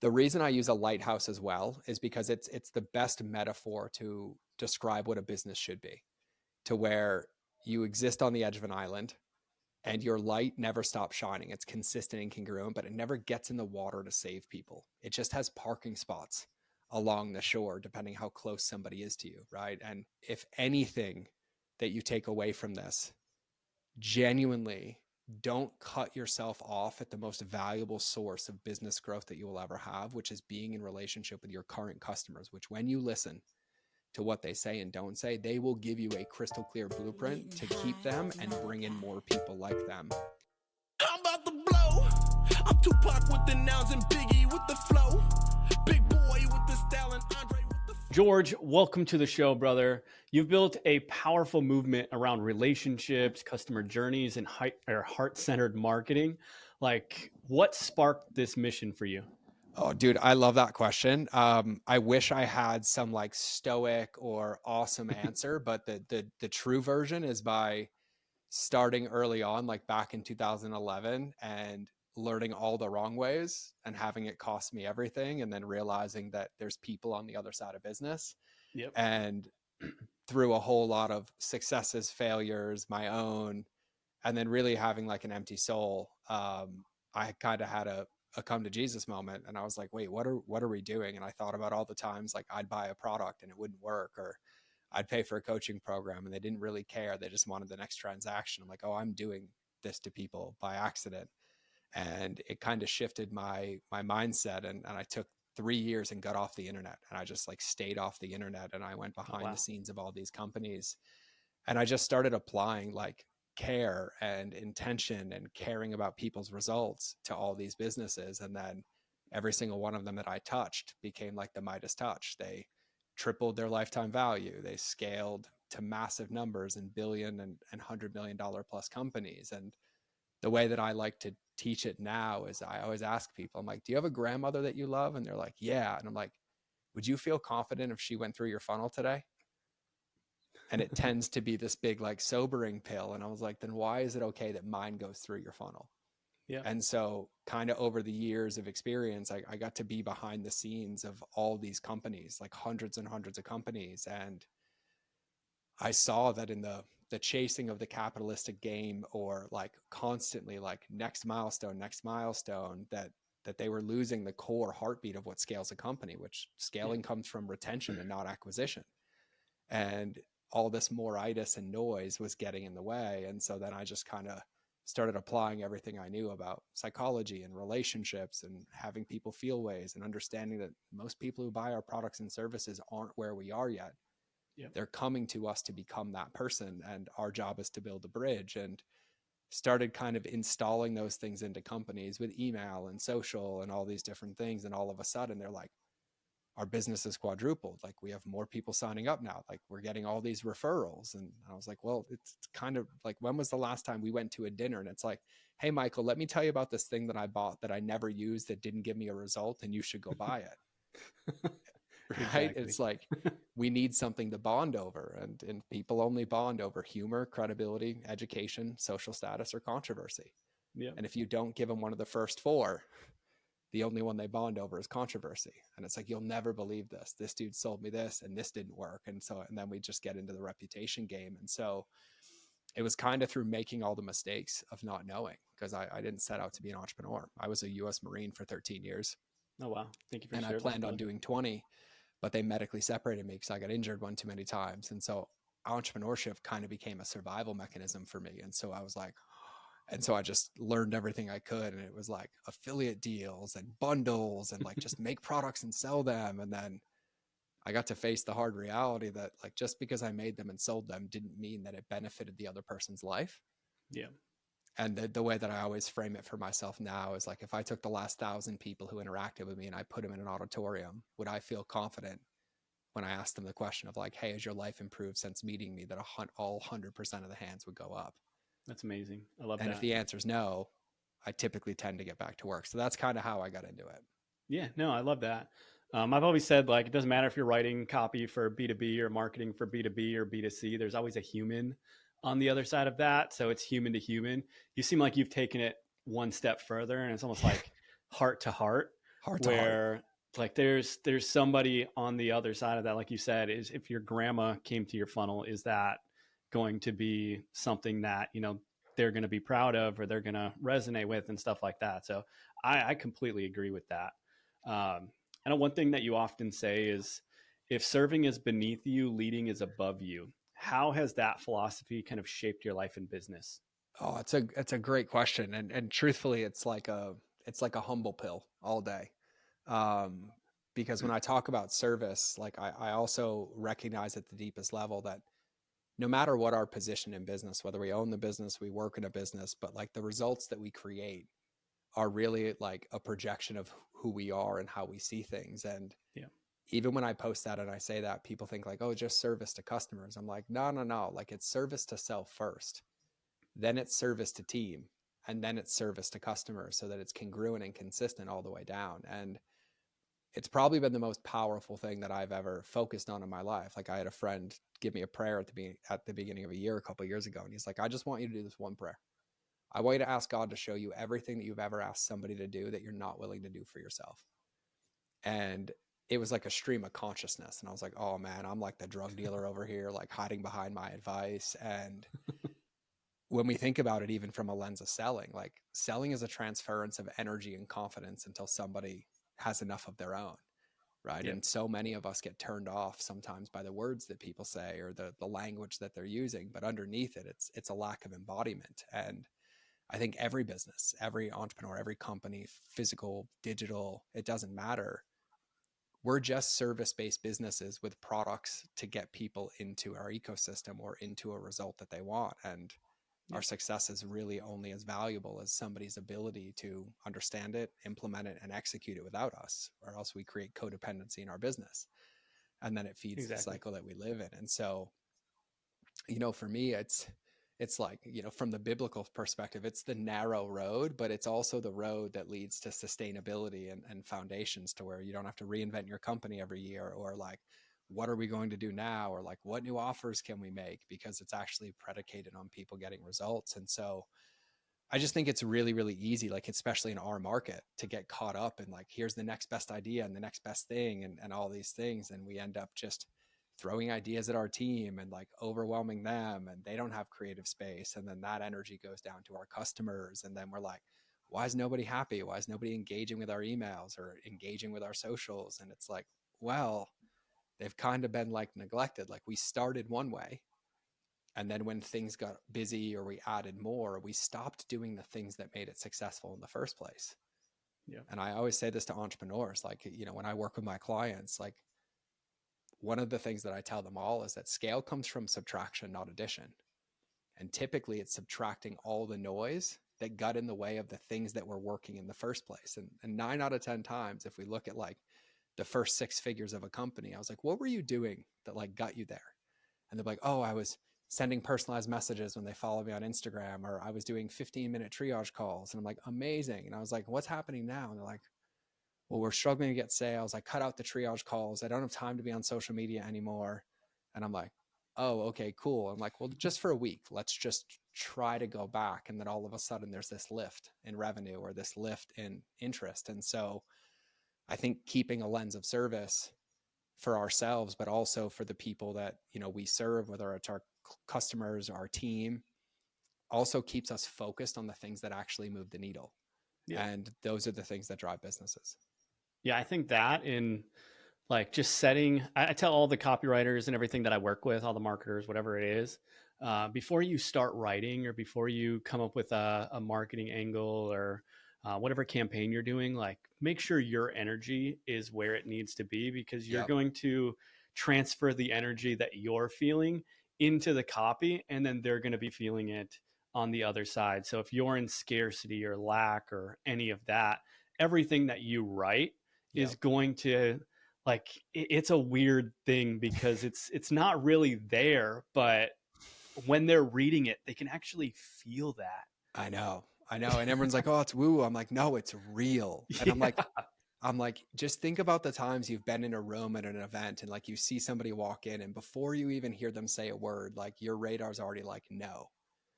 The reason I use a lighthouse as well is because it's the best metaphor to describe what a business should be, to where you exist on the edge of an island and your light never stops shining. It's consistent and congruent, but it never gets in the water to save people. It just has parking spots along the shore, depending how close somebody is to you, right? And if anything that you take away from this, genuinely don't cut yourself off at the most valuable source of business growth that you will ever have, which is being in relationship with your current customers, which when you listen to what they say and don't say, they will give you a crystal clear blueprint to keep them and bring in more people like them. I'm about to blow. I'm Tupac with the nouns and Biggie with the flow. Big boy with the style and Andre with the George, welcome to the show, brother. You've built a powerful movement around relationships, customer journeys, and heart-centered marketing. Like, what sparked this mission for you? Oh, dude, I love that question. I wish I had some like stoic or awesome answer, but the true version is by starting early on, like back in 2011, and learning all the wrong ways and having it cost me everything, and then realizing that there's people on the other side of business. Yep. And through a whole lot of successes, failures, my own, and then really having like an empty soul, I kind of had a come to Jesus moment, and I was like, wait, what are we doing? And I thought about all the times like I'd buy a product and it wouldn't work, or I'd pay for a coaching program and they didn't really care. They just wanted the next transaction. I'm like, oh, I'm doing this to people by accident. And it kind of shifted my mindset. And I took 3 years and got off the internet, and I just like stayed off the internet, and I went behind the scenes of all these companies, and I just started applying like care and intention and caring about people's results to all these businesses. And then every single one of them that I touched became like the Midas touch. They tripled their lifetime value. They scaled to massive numbers in billion and $100 million plus companies. And the way that I like to teach it now is I always ask people, I'm like, do you have a grandmother that you love? And they're like, yeah. And I'm like, would you feel confident if she went through your funnel today? And it tends to be this big, like sobering pill. And I was like, then why is it okay that mine goes through your funnel? Yeah. And so kind of over the years of experience, I got to be behind the scenes of all these companies, like hundreds and hundreds of companies. And I saw that in the chasing of the capitalistic game, or like constantly like next milestone, that they were losing the core heartbeat of what scales a company, which scaling comes from retention and not acquisition. And all this more-itis and noise was getting in the way. And so then I just kind of started applying everything I knew about psychology and relationships and having people feel ways, and understanding that most people who buy our products and services aren't where we are yet. Yep. They're coming to us to become that person, and our job is to build a bridge. And started kind of installing those things into companies with email and social and all these different things. And all of a sudden they're like, our business is quadrupled. Like, we have more people signing up now. Like, we're getting all these referrals. And I was like, well, it's kind of like, when was the last time we went to a dinner and it's like, hey, Michael, let me tell you about this thing that I bought that I never used, that didn't give me a result, and you should go buy it. Right. Exactly. It's like, we need something to bond over, and people only bond over humor, credibility, education, social status, or controversy. Yeah. And if you don't give them one of the first four, the only one they bond over is controversy. And it's like, you'll never believe this dude sold me this and this didn't work. And then we just get into the reputation game. And so it was kind of through making all the mistakes of not knowing, because I didn't set out to be an entrepreneur. I was a US Marine for 13 years. Oh, wow. Thank you for sharing. And I planned on doing 20, but they medically separated me because I got injured one too many times. And so entrepreneurship kind of became a survival mechanism for me. And so I was like, and so I just learned everything I could. And it was like affiliate deals and bundles and like just make products and sell them. And then I got to face the hard reality that like, just because I made them and sold them didn't mean that it benefited the other person's life. Yeah. And the way that I always frame it for myself now is like, if I took the last 1,000 people who interacted with me and I put them in an auditorium, would I feel confident when I asked them the question of like, hey, has your life improved since meeting me, that all 100% of the hands would go up? That's amazing. I love that. And if the answer is no, I typically tend to get back to work. So that's kind of how I got into it. Yeah, no, I love that. I've always said, like, it doesn't matter if you're writing copy for B2B or marketing for B2B or B2C, there's always a human on the other side of that. So it's human to human. You seem like you've taken it one step further, and it's almost like heart to heart. Heart to heart. where like there's somebody on the other side of that, like you said, is if your grandma came to your funnel, is that going to be something that, you know, they're going to be proud of or they're going to resonate with and stuff like that. So I completely agree with that. I know one thing that you often say is if serving is beneath you, leading is above you. How has that philosophy kind of shaped your life and business? Oh, it's a great question. And truthfully, it's like a humble pill all day. Um, because when I talk about service, like I also recognize at the deepest level that no matter what our position in business, whether we own the business, we work in a business, but like the results that we create are really like a projection of who we are and how we see things. And Yeah. even when I post that and I say that, people think like, oh, just service to customers. I'm like, no, no, no. Like it's service to self first, then it's service to team, and then it's service to customers so that it's congruent and consistent all the way down. And it's probably been the most powerful thing that I've ever focused on in my life. Like I had a friend give me a prayer at the beginning of a year, a couple of years ago. And he's like, I just want you to do this one prayer. I want you to ask God to show you everything that you've ever asked somebody to do that you're not willing to do for yourself. And it was like a stream of consciousness. And I was like, oh man, I'm like the drug dealer over here, like hiding behind my advice. And when we think about it, even from a lens of selling, like selling is a transference of energy and confidence until somebody has enough of their own. Right. Yeah. And so many of us get turned off sometimes by the words that people say or the language that they're using. But underneath it, it's a lack of embodiment. And I think every business, every entrepreneur, every company, physical, digital, it doesn't matter. We're just service-based businesses with products to get people into our ecosystem or into a result that they want. And Yeah. our success is really only as valuable as somebody's ability to understand it, implement it, and execute it without us, or else we create codependency in our business. And then it feeds the Exactly. cycle that we live in. And so, for me, it's like, from the biblical perspective, it's the narrow road, but it's also the road that leads to sustainability and foundations to where you don't have to reinvent your company every year or like, what are we going to do now? Or like, what new offers can we make? Because it's actually predicated on people getting results. And so I just think it's really, really easy, like, especially in our market, to get caught up in like, here's the next best idea and the next best thing and all these things. And we end up just throwing ideas at our team and like overwhelming them, and they don't have creative space. And then that energy goes down to our customers. And then we're like, why is nobody happy? Why is nobody engaging with our emails or engaging with our socials? And it's like, well, they've kind of been like neglected. Like we started one way, and then when things got busy or we added more, we stopped doing the things that made it successful in the first place. Yeah. And I always say this to entrepreneurs, like, when I work with my clients, like one of the things that I tell them all is that scale comes from subtraction, not addition. And typically it's subtracting all the noise that got in the way of the things that were working in the first place. And 9 out of 10 times, if we look at like the first 6 figures of a company, I was like, what were you doing that like got you there? And they're like, oh, I was sending personalized messages when they follow me on Instagram, or I was doing 15-minute triage calls. And I'm like, amazing. And I was like, what's happening now? And they're like, well, we're struggling to get sales. I cut out the triage calls. I don't have time to be on social media anymore. And I'm like, oh, okay, cool. I'm like, well, just for a week, let's just try to go back. And then all of a sudden there's this lift in revenue or this lift in interest. And so I think keeping a lens of service for ourselves, but also for the people that, we serve, whether it's our customers, our team, also keeps us focused on the things that actually move the needle. Yeah. And those are the things that drive businesses. Yeah. I think that in like just setting, I tell all the copywriters and everything that I work with, all the marketers, whatever it is, before you start writing or before you come up with a marketing angle or whatever campaign you're doing, like make sure your energy is where it needs to be, because you're Yep. going to transfer the energy that you're feeling into the copy, and then they're going to be feeling it on the other side. So if you're in scarcity or lack or any of that, everything that you write is Yep. going to, like, it's a weird thing because it's not really there, but when they're reading it, they can actually feel that. I know. I know. And everyone's like, oh, it's woo. I'm like, no, it's real. And I'm like, Yeah. just think about the times you've been in a room at an event and like you see somebody walk in, and before you even hear them say a word, like your radar's already like, no.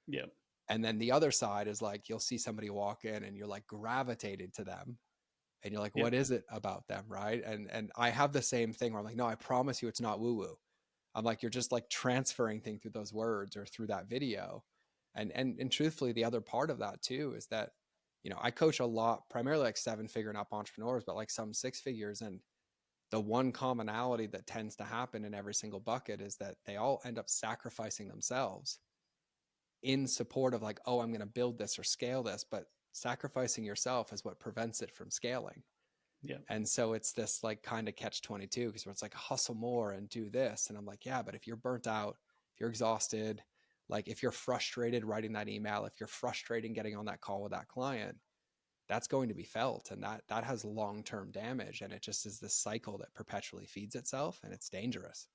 Yeah. And then the other side is like, you'll see somebody walk in and you're like gravitated to them. And you're like, Yep. what is it about them, right? And I have the same thing where I'm like, no, I promise you it's not woo woo. I'm like, you're just like transferring things through those words or through that video. And truthfully, the other part of that too is that, I coach a lot, primarily like 7-figure and up entrepreneurs, but like some 6 figures. And the one commonality that tends to happen in every single bucket is that they all end up sacrificing themselves in support of like, oh, I'm going to build this or scale this, but sacrificing yourself is what prevents it from scaling. Yep. And so it's this like kind of catch 22 because it's like hustle more and do this. And I'm like, yeah, but if you're burnt out, if you're exhausted, like if you're frustrated writing that email, if you're frustrated getting on that call with that client, that's going to be felt. And that has long-term damage. And it just is this cycle that perpetually feeds itself, and it's dangerous.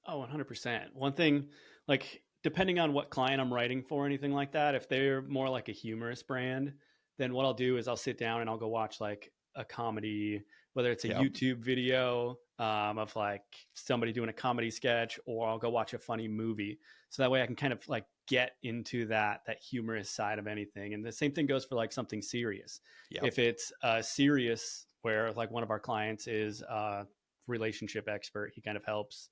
Oh, 100%. One thing, like, depending on what client I'm writing for or anything like that, if they're more like a humorous brand, then what I'll do is I'll sit down and I'll go watch like a comedy, whether it's a Yep. YouTube video of like somebody doing a comedy sketch, or I'll go watch a funny movie. So that way I can kind of like get into that humorous side of anything. And the same thing goes for like something serious. Yep. If it's serious, where like one of our clients is a relationship expert, he kind of helps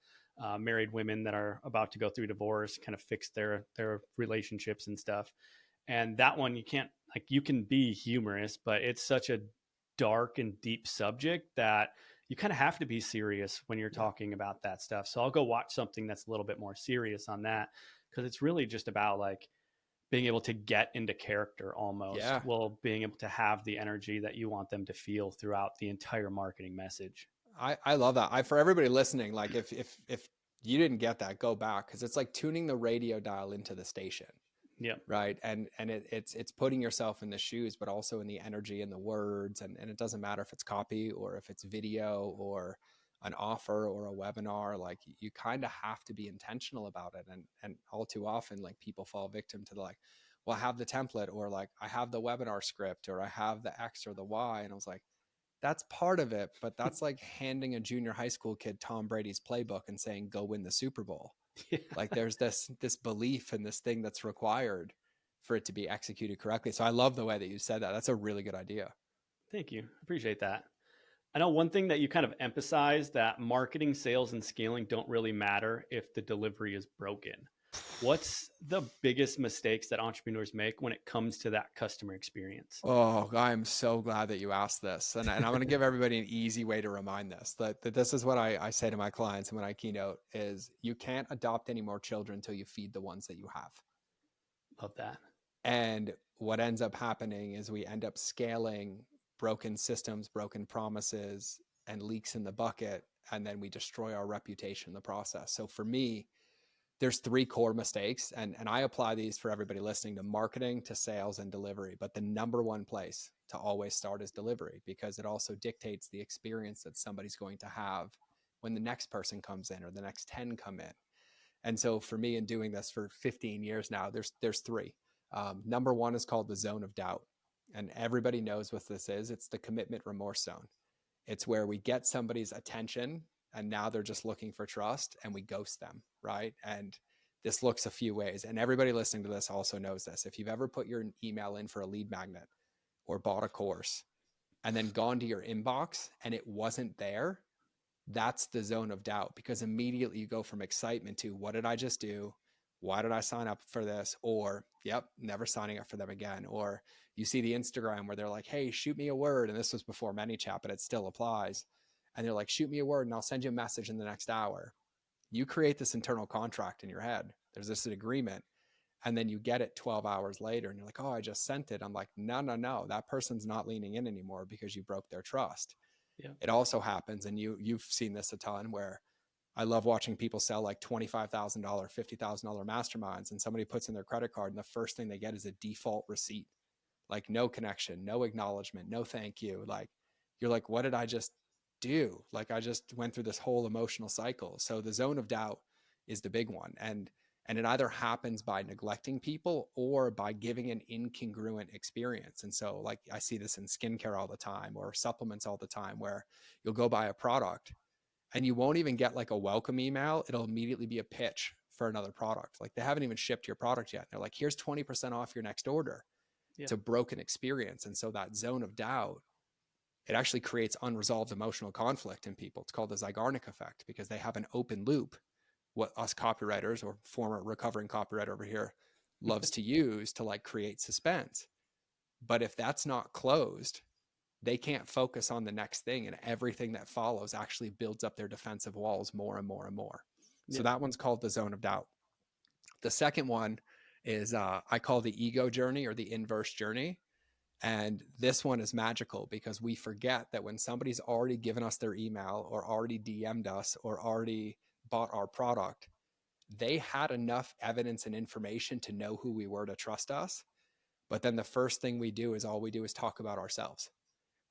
married women that are about to go through divorce kind of fix their relationships and stuff. And that one, you can't, like, you can be humorous, but it's such a dark and deep subject that you kind of have to be serious when you're Yeah. talking about that stuff. So I'll go watch something that's a little bit more serious on that, because it's really just about like being able to get into character almost, Yeah. while being able to have the energy that you want them to feel throughout the entire marketing message. I love that. For everybody listening, like if you didn't get that, go back, because it's like tuning the radio dial into the station, Yep. right? And it's putting yourself in the shoes, but also in the energy and the words, and it doesn't matter if it's copy or if it's video or an offer or a webinar. Like you kind of have to be intentional about it, and all too often, like people fall victim to the like, well, I have the template, or like I have the webinar script, or I have the X or the Y, and I was like, that's part of it, but that's like handing a junior high school kid Tom Brady's playbook and saying, go win the Super Bowl. Yeah. Like there's this belief and this thing that's required for it to be executed correctly. So I love the way that you said that. That's a really good idea. Thank you. Appreciate that. I know one thing that you kind of emphasize, that marketing, sales, and scaling don't really matter if the delivery is broken. What's the biggest mistakes that entrepreneurs make when it comes to that customer experience? Oh, I'm so glad that you asked this. And I'm going to give everybody an easy way to remind this, that this is what I say to my clients and when I keynote is, you can't adopt any more children until you feed the ones that you have. Love that. And what ends up happening is we end up scaling broken systems, broken promises, and leaks in the bucket. And then we destroy our reputation in the process. So for me, there's 3 core mistakes. And I apply these for everybody listening, to marketing, to sales, and delivery. But the number one place to always start is delivery, because it also dictates the experience that somebody's going to have when the next person comes in or the next 10 come in. And so for me, in doing this for 15 years now, there's 3. Number 1 is called the zone of doubt. And everybody knows what this is. It's the commitment remorse zone. It's where we get somebody's attention and now they're just looking for trust, and we ghost them, right? And this looks a few ways. And everybody listening to this also knows this. If you've ever put your email in for a lead magnet or bought a course and then gone to your inbox and it wasn't there, that's the zone of doubt, because immediately you go from excitement to, what did I just do? Why did I sign up for this? Or, yep, never signing up for them again. Or you see the Instagram where they're like, hey, shoot me a word. And this was before ManyChat, but it still applies. And they're like, shoot me a word and I'll send you a message in the next hour. You create this internal contract in your head. There's this agreement. And then you get it 12 hours later and you're like, oh, I just sent it. I'm like, no. That person's not leaning in anymore because you broke their trust. Yeah. It also happens, and you've seen this a ton, where I love watching people sell like $25,000, $50,000 masterminds, and somebody puts in their credit card and the first thing they get is a default receipt. Like no connection, no acknowledgement, no thank you. Like you're like, what did I just do? Like I just went through this whole emotional cycle. So the zone of doubt is the big one. And it either happens by neglecting people or by giving an incongruent experience. And so like I see this in skincare all the time, or supplements all the time, where you'll go buy a product and you won't even get like a welcome email. It'll immediately be a pitch for another product. Like they haven't even shipped your product yet. They're like, here's 20% off your next order. Yeah. It's a broken experience. And so that zone of doubt it actually creates unresolved emotional conflict in people. It's called the Zeigarnik effect because they have an open loop, what us copywriters or former recovering copywriter over here loves to use to like create suspense. But if that's not closed, they can't focus on the next thing, and everything that follows actually builds up their defensive walls more and more and more. So Yeah. that one's called the zone of doubt. The second one is I call the ego journey or the inverse journey. And this one is magical because we forget that when somebody's already given us their email or already DM'd us or already bought our product, they had enough evidence and information to know who we were to trust us. But then the first thing we do is all we do is talk about ourselves.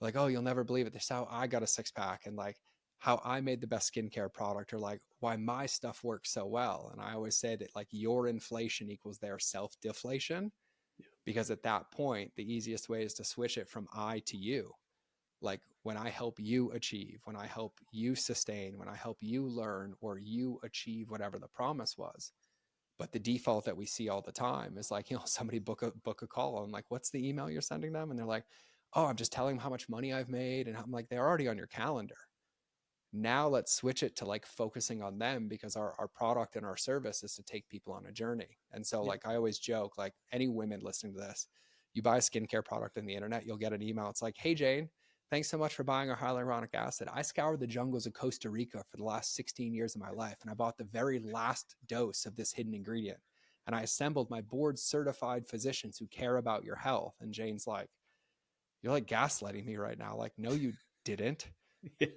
Like, oh, you'll never believe it. This is how I got a six pack, and like how I made the best skincare product, or like why my stuff works so well. And I always say that like your inflation equals their self deflation, because at that point, the easiest way is to switch it from I to you. Like when I help you achieve, when I help you sustain, when I help you learn or you achieve whatever the promise was. But the default that we see all the time is like, somebody book a call. I'm like, what's the email you're sending them? And they're like, oh, I'm just telling them how much money I've made. And I'm like, they're already on your calendar. Now let's switch it to like focusing on them, because our product and our service is to take people on a journey. And so Yeah. like I always joke, like any women listening to this, you buy a skincare product on the internet, you'll get an email. It's like, hey Jane, thanks so much for buying our hyaluronic acid. I scoured the jungles of Costa Rica for the last 16 years of my life, and I bought the very last dose of this hidden ingredient. And I assembled my board certified physicians who care about your health. And Jane's like, you're like gaslighting me right now. Like, no, you didn't. Yeah.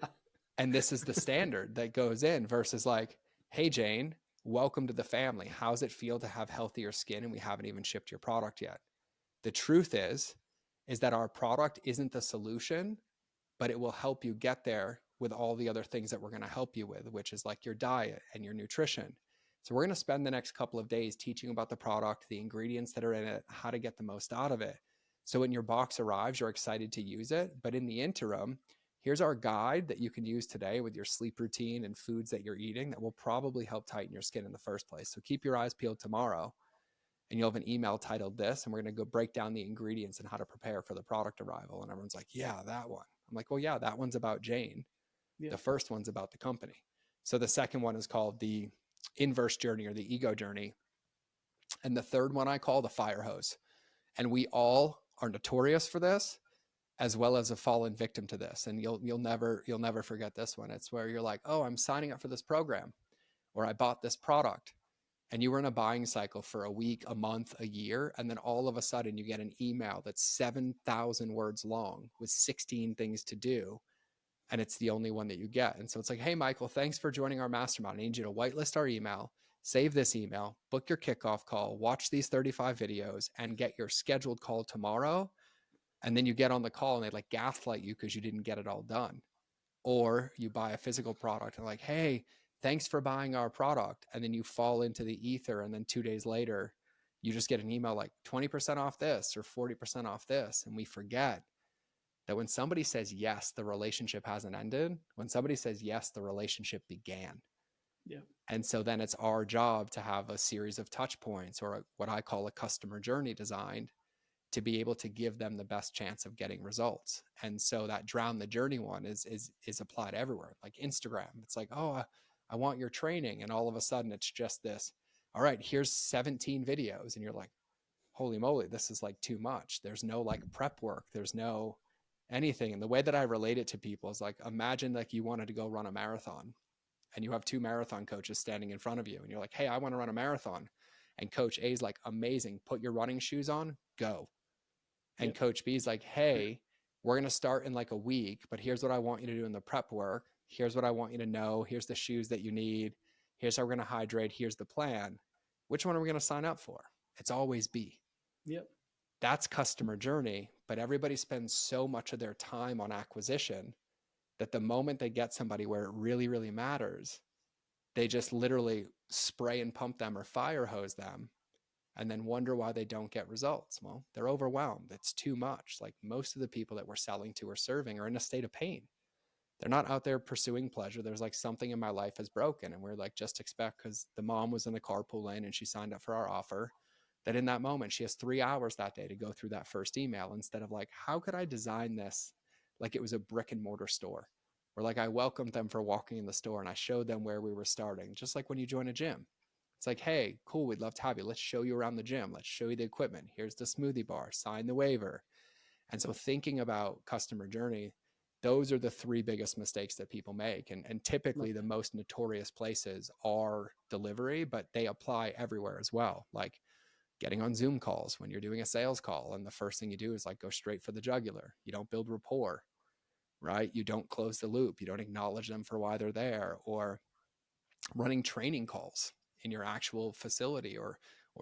And this is the standard that goes in versus like, hey, Jane, welcome to the family. How's it feel to have healthier skin? And we haven't even shipped your product yet. The truth is that our product isn't the solution, but it will help you get there with all the other things that we're going to help you with, which is like your diet and your nutrition. So we're going to spend the next couple of days teaching about the product, the ingredients that are in it, how to get the most out of it. So when your box arrives, you're excited to use it. But in the interim, here's our guide that you can use today with your sleep routine and foods that you're eating that will probably help tighten your skin in the first place. So keep your eyes peeled tomorrow, and you'll have an email titled this, and we're going to go break down the ingredients and how to prepare for the product arrival. And everyone's like, yeah, that one. I'm like, well, yeah, that one's about Jane. Yeah. The first one's about the company. So the second one is called the inverse journey or the ego journey. And the third one I call the fire hose. And we all are notorious for this, as well as a fallen victim to this. And you'll never forget this one. It's where you're like, oh, I'm signing up for this program, or I bought this product. And you were in a buying cycle for a week, a month, a year, and then all of a sudden you get an email that's 7,000 words long with 16 things to do, and it's the only one that you get. And so it's like, hey, Michael, thanks for joining our mastermind. I need you to whitelist our email, save this email, book your kickoff call, watch these 35 videos, and get your scheduled call tomorrow. And then you get on the call and they like gaslight you because you didn't get it all done. Or you buy a physical product and like, hey, thanks for buying our product. And then you fall into the ether. And then 2 days later, you just get an email like 20% off this or 40% off this. And we forget that when somebody says yes, the relationship hasn't ended. When somebody says yes, the relationship began. Yeah. And so then it's our job to have a series of touch points, or what I call a customer journey designed, to be able to give them the best chance of getting results. And so that drown the journey one is applied everywhere. Like Instagram, it's like, oh, I want your training. And all of a sudden it's just this, all right, here's 17 videos. And you're like, holy moly, this is like too much. There's no like prep work. There's no anything. And the way that I relate it to people is like, imagine like you wanted to go run a marathon, and you have two marathon coaches standing in front of you. And you're like, hey, I want to run a marathon. And coach A is like, amazing. Put your running shoes on, go. And Yep. coach B is like, hey, we're going to start in like a week, but here's what I want you to do in the prep work. Here's what I want you to know. Here's the shoes that you need. Here's how we're going to hydrate. Here's the plan. Which one are we going to sign up for? It's always B. Yep. That's customer journey, but everybody spends so much of their time on acquisition that the moment they get somebody where it really, really matters, they just literally spray and pump them or fire hose them, and then wonder why they don't get results. Well, they're overwhelmed. It's too much. Like most of the people that we're selling to or serving are in a state of pain. They're not out there pursuing pleasure. There's like something in my life has broken. And we're like, just expect, because the mom was in the carpool lane and she signed up for our offer, that in that moment, she has 3 hours that day to go through that first email, instead of like, how could I design this like it was a brick and mortar store. Or like I welcomed them for walking in the store and I showed them where we were starting, just like when you join a gym. It's like, hey, cool, we'd love to have you. Let's show you around the gym. Let's show you the equipment. Here's the smoothie bar, sign the waiver. And so thinking about customer journey, those are the three biggest mistakes that people make. And typically the most notorious places are delivery, but they apply everywhere as well. Like getting on Zoom calls when you're doing a sales call. And the first thing you do is like go straight for the jugular. You don't build rapport, right? You don't close the loop. You don't acknowledge them for why they're there. Or running training calls in your actual facility, or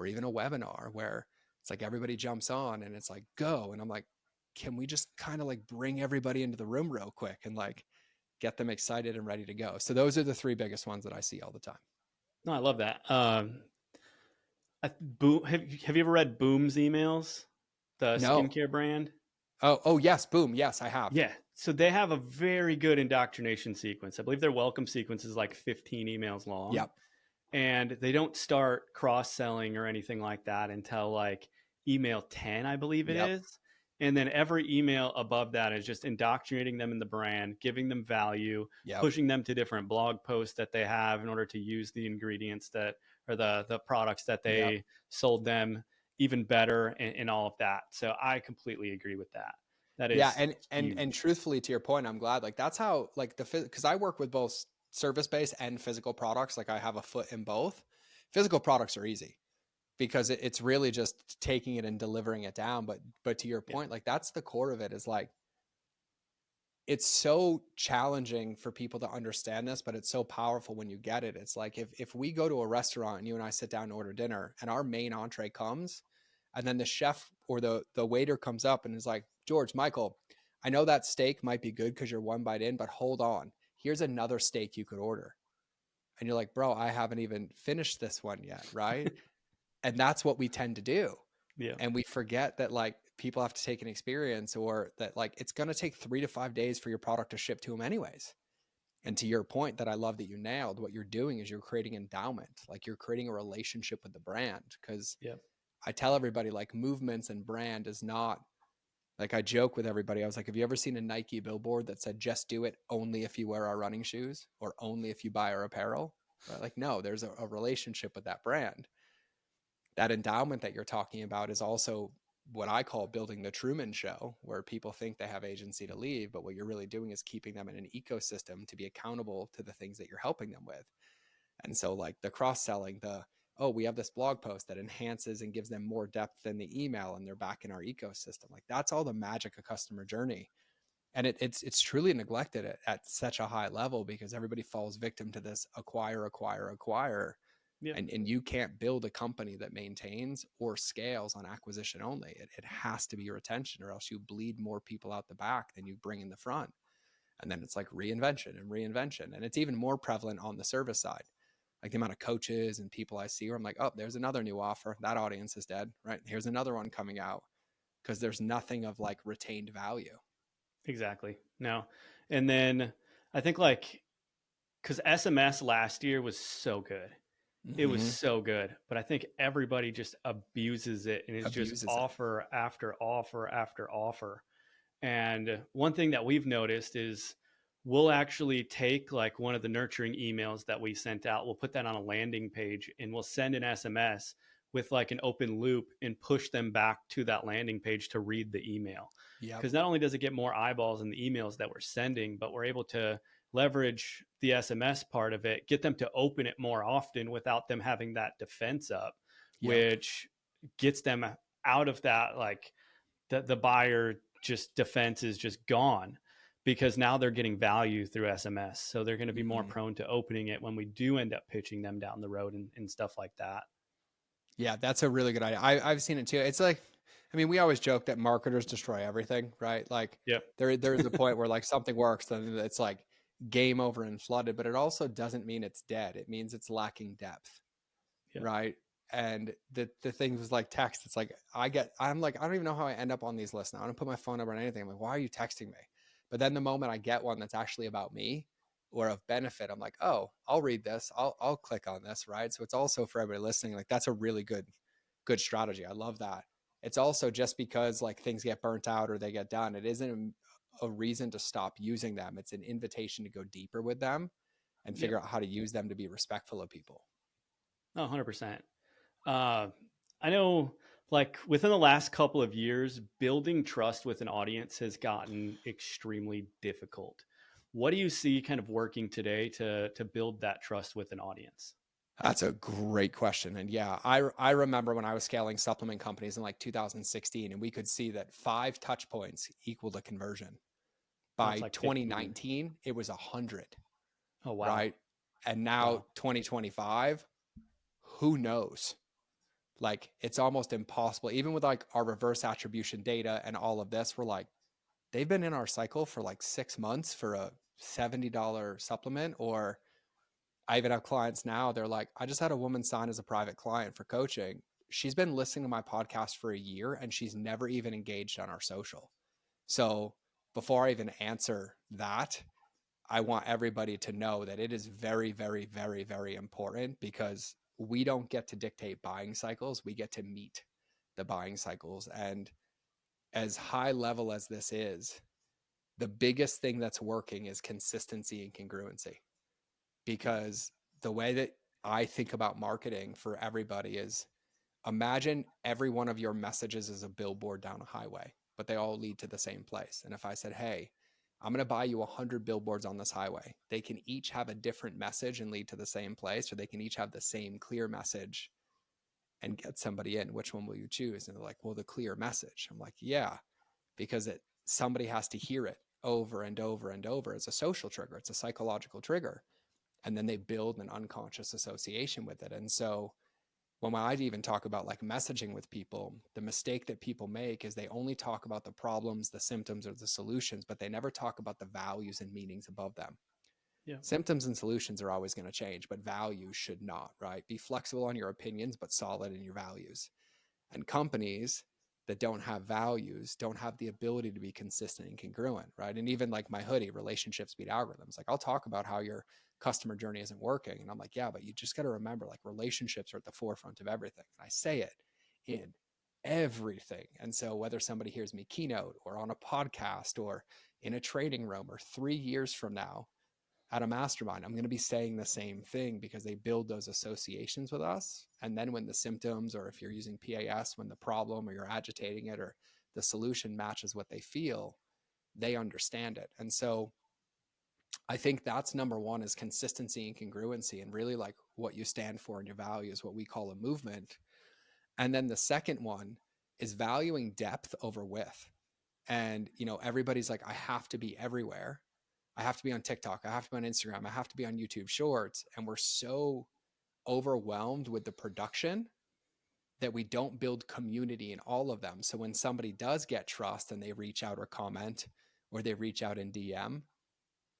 even a webinar where it's like everybody jumps on and it's like go, and I'm like, can we just kind of like bring everybody into the room real quick and like get them excited and ready to go? So those are the three biggest ones that I see all the time. No, I love that. Boom. Have you ever read Boom's emails, the No. skincare brand? Oh yes, Boom, yes, I have. Yeah. So they have a very good indoctrination sequence. I believe their welcome sequence is like 15 emails long. Yep. And they don't start cross-selling or anything like that until like email 10, I believe it Yep. is. And then every email above that is just indoctrinating them in the brand, giving them value, Yep. pushing them to different blog posts that they have in order to use the ingredients that, or the products that they Yep. sold them even better, and all of that. So I completely agree with that. That is Yeah, huge. and truthfully, to your point, I'm glad. Like that's how like because I work with both service-based and physical products. Like I have a foot in both. Physical products are easy because it's really just taking it and delivering it down. But to your Yeah. point, like that's the core of it, is like it's so challenging for people to understand this, but it's so powerful when you get it. It's like if we go to a restaurant and you and I sit down and order dinner and our main entree comes, and then the chef or the waiter comes up and is like, George, Michael, I know that steak might be good because you're one bite in, but hold on, here's another steak you could order. And you're like, bro, I haven't even finished this one yet, right? And that's what we tend to do. Yeah. And we forget that like people have to take an experience, or that like it's going to take 3 to 5 days for your product to ship to them anyways. And to your point that I love that you nailed, what you're doing is you're creating endowment, like you're creating a relationship with the brand. Because Yeah. I tell everybody like movements and brand is not, like I joke with everybody. I was like, have you ever seen a Nike billboard that said, just do it only if you wear our running shoes or only if you buy our apparel? Right? Like, no, there's a relationship with that brand. That endowment that you're talking about is also what I call building the Truman Show, where people think they have agency to leave, but what you're really doing is keeping them in an ecosystem to be accountable to the things that you're helping them with. And so like the cross-selling, oh, we have this blog post that enhances and gives them more depth than the email and they're back in our ecosystem. Like that's all the magic of customer journey. And it's truly neglected at such a high level because everybody falls victim to this acquire, acquire, acquire. Yeah. And you can't build a company that maintains or scales on acquisition only. It has to be retention, or else you bleed more people out the back than you bring in the front. And then it's like reinvention and reinvention. And it's even more prevalent on the service side. Like the amount of coaches and people I see where I'm like, oh, there's another new offer. That audience is dead, right? Here's another one coming out, because there's nothing of like retained value. Exactly. No. And then I think like, because SMS last year was so good. It was Mm-hmm. so good, but I think everybody just abuses it, and it's just Abuses it. offer after offer after offer. And one thing that we've noticed is we'll actually take like one of the nurturing emails that we sent out, we'll put that on a landing page, and we'll send an SMS with like an open loop and push them back to that landing page to read the email. Yep. Because not only does it get more eyeballs in the emails that we're sending, but we're able to leverage the SMS part of it, get them to open it more often without them having that defense up, Yep. which gets them out of that, like the buyer just defense is just gone, because now they're getting value through SMS. So they're going to be more prone to opening it when we do end up pitching them down the road and stuff like that. Yeah, that's a really good idea. I've seen it too. It's like, I mean, we always joke that marketers destroy everything, right? Like Yep. there's a point where like something works, then it's like game over and flooded, but it also doesn't mean it's dead. It means it's lacking depth. Yep. Right. And the thing was like text. It's like I'm like, I don't even know how I end up on these lists now. I don't put my phone number on anything. I'm like, why are you texting me? But then the moment I get one that's actually about me or of benefit, I'm like, oh, I'll read this. I'll click on this. Right. So it's also for everybody listening. Like that's a really good strategy. I love that. It's also just because like things get burnt out or they get done, it isn't a reason to stop using them. It's an invitation to go deeper with them and Yep. figure out how to use them to be respectful of people. Oh, 100%. Uh, I know, like, within the last couple of years, building trust with an audience has gotten extremely difficult. What do you see kind of working today to build that trust with an audience? That's a great question. And yeah, I remember when I was scaling supplement companies in like 2016, and we could see that 5 touch points equaled a conversion. That's By like 15. 2019, it was 100, Oh, wow. right? And now Wow. 2025, who knows? Like it's almost impossible. Even with like our reverse attribution data and all of this, we're like, they've been in our cycle for like 6 months for a $70 supplement. Or I even have clients now, they're like, I just had a woman sign as a private client for coaching. She's been listening to my podcast for a year and she's never even engaged on our social. So before I even answer that, I want everybody to know that it is very, very, very, very important, because we don't get to dictate buying cycles. We get to meet the buying cycles. And as high level as this is, the biggest thing that's working is consistency and congruency. Because the way that I think about marketing for everybody is, imagine every one of your messages is a billboard down a highway, but they all lead to the same place. And if I said, hey, I'm going to buy you 100 billboards on this highway, they can each have a different message and lead to the same place, or they can each have the same clear message and get somebody in. Which one will you choose? And they're like, well, the clear message. I'm like, yeah, because somebody has to hear it over and over and over. It's a social trigger, it's a psychological trigger. And then they build an unconscious association with it. And so when I even talk about like messaging with people, the mistake that people make is they only talk about the problems, the symptoms, or the solutions, but they never talk about the values and meanings above them. Yeah. Symptoms and solutions are always going to change, but values should not, right? Be flexible on your opinions, but solid in your values. And companies that don't have values don't have the ability to be consistent and congruent, right? And even like my hoodie, relationships beat algorithms. Like I'll talk about how your customer journey isn't working. And I'm like, yeah, but you just got to remember, like, relationships are at the forefront of everything. And I say it in everything. And so whether somebody hears me keynote or on a podcast or in a training room or 3 years from now at a mastermind, I'm going to be saying the same thing, because they build those associations with us. And then when the symptoms, or if you're using PAS, when the problem or you're agitating it or the solution matches what they feel, they understand it. And so I think that's number one, is consistency and congruency, and really like what you stand for and your values, what we call a movement. And then the second one is valuing depth over width. And, everybody's like, I have to be everywhere. I have to be on TikTok. I have to be on Instagram. I have to be on YouTube Shorts. And we're so overwhelmed with the production that we don't build community in all of them. So when somebody does get trust and they reach out or comment, or they reach out in DM,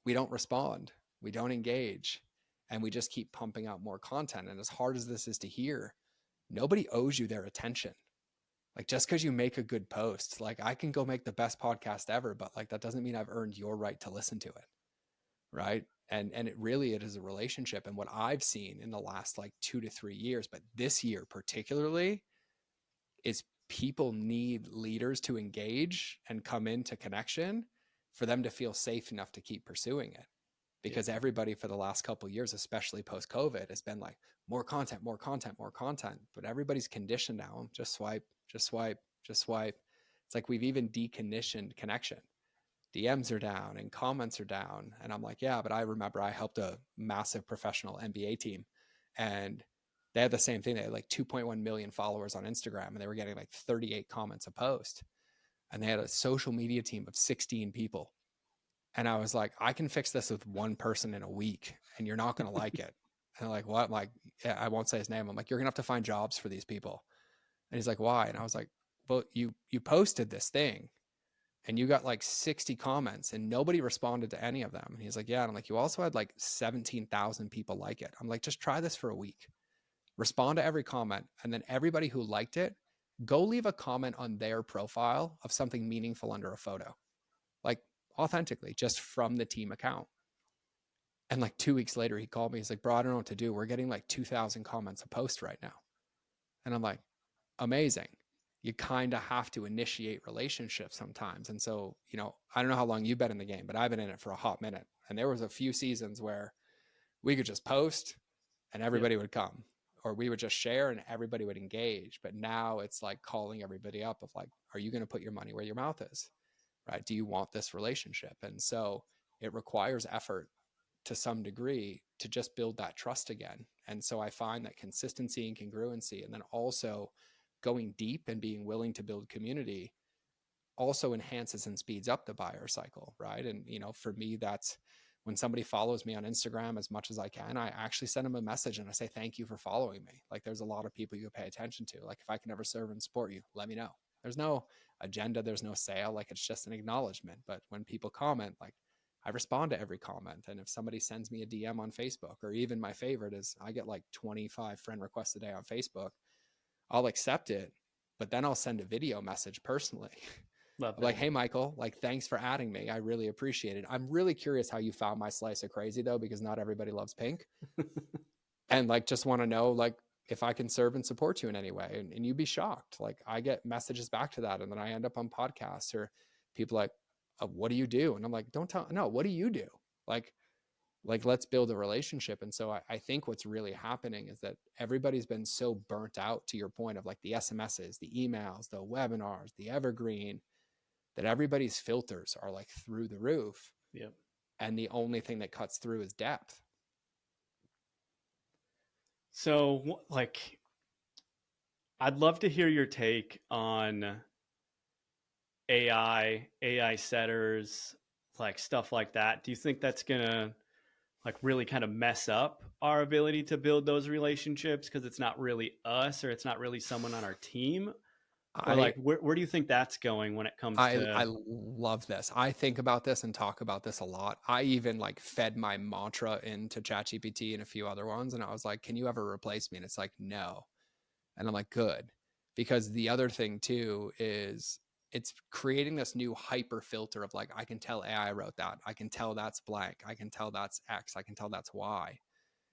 we don't respond. We don't engage. And we just keep pumping out more content. And as hard as this is to hear, nobody owes you their attention. Like, just because you make a good post, like, I can go make the best podcast ever, but like that doesn't mean I've earned your right to listen to it. Right. And it is a relationship. And what I've seen in the last like 2 to 3 years, but this year particularly, is people need leaders to engage and come into connection for them to feel safe enough to keep pursuing it. Yeah. Because everybody for the last couple of years, especially post COVID, has been like, more content, more content, more content. But everybody's conditioned now. Just swipe, just swipe, just swipe. It's like we've even deconditioned connection. DMs are down and comments are down. And I'm like, yeah, but I remember I helped a massive professional NBA team, and they had the same thing. They had like 2.1 million followers on Instagram, and they were getting like 38 comments a post. And they had a social media team of 16 people. And I was like, I can fix this with one person in a week, and you're not going to like it. And they're like, what? I'm like, yeah, I won't say his name. I'm like, you're going to have to find jobs for these people. And he's like, why? And I was like, well, you posted this thing and you got like 60 comments and nobody responded to any of them. And he's like, yeah. And I'm like, you also had like 17,000 people like it. I'm like, just try this for a week. Respond to every comment. And then everybody who liked it, go leave a comment on their profile of something meaningful under a photo, like authentically, just from the team account. And like 2 weeks later, he called me. He's like, bro, I don't know what to do. We're getting like 2,000 comments a post right now. And I'm like, amazing. you kind of have to initiate relationships sometimes. And so, you know, I don't know how long you've been in the game, but I've been in it for a hot minute. And there was a few seasons where we could just post and Yep. everybody would come, or we would just share and everybody would engage. But now it's like calling everybody up of like, are you going to put your money where your mouth is? Right? Do you want this relationship? And so it requires effort to some degree to just build that trust again. And so I find that consistency and congruency, and then also going deep and being willing to build community, also enhances and speeds up the buyer cycle, right? And, you know, for me, that's when somebody follows me on Instagram as much as I can, I actually send them a message and I say, thank you for following me. Like, there's a lot of people you pay attention to. Like, if I can ever serve and support you, let me know. There's no agenda, there's no sale. Like, it's just an acknowledgement. But when people comment, like, I respond to every comment. And if somebody sends me a DM on Facebook, or even my favorite is I get like 25 friend requests a day on Facebook, I'll accept it, but then I'll send a video message personally. Love I'm like, that. hey, Michael, like, thanks for adding me. I really appreciate it. I'm really curious how you found my slice of crazy, though, because not everybody loves pink. And like, just want to know, like, if I can serve and support you in any way. And you'd be shocked. Like, I get messages back to that. And then I end up on podcasts, or people like, what do you do? And I'm like, don't tell, no, what do you do? Like, let's build a relationship. And so I think what's really happening is that everybody's been so burnt out, to your point, of like the SMSs, the emails, the webinars, the evergreen, that everybody's filters are like through the roof. Yep. And the only thing that cuts through is depth. So, like, I'd love to hear your take on AI setters, like stuff like that. Do you think that's gonna like really kind of mess up our ability to build those relationships because it's not really us or it's not really someone on our team? Or I like where do you think that's going when it comes I to love this. I think about this and talk about this a lot. I even like fed my mantra into ChatGPT and a few other ones, and I was like, "Can you ever replace me?" And it's like, "No." And I'm like, "Good," because the other thing too is it's creating this new hyper filter of like, I can tell AI wrote that. I can tell that's blank. I can tell that's X. I can tell that's Y.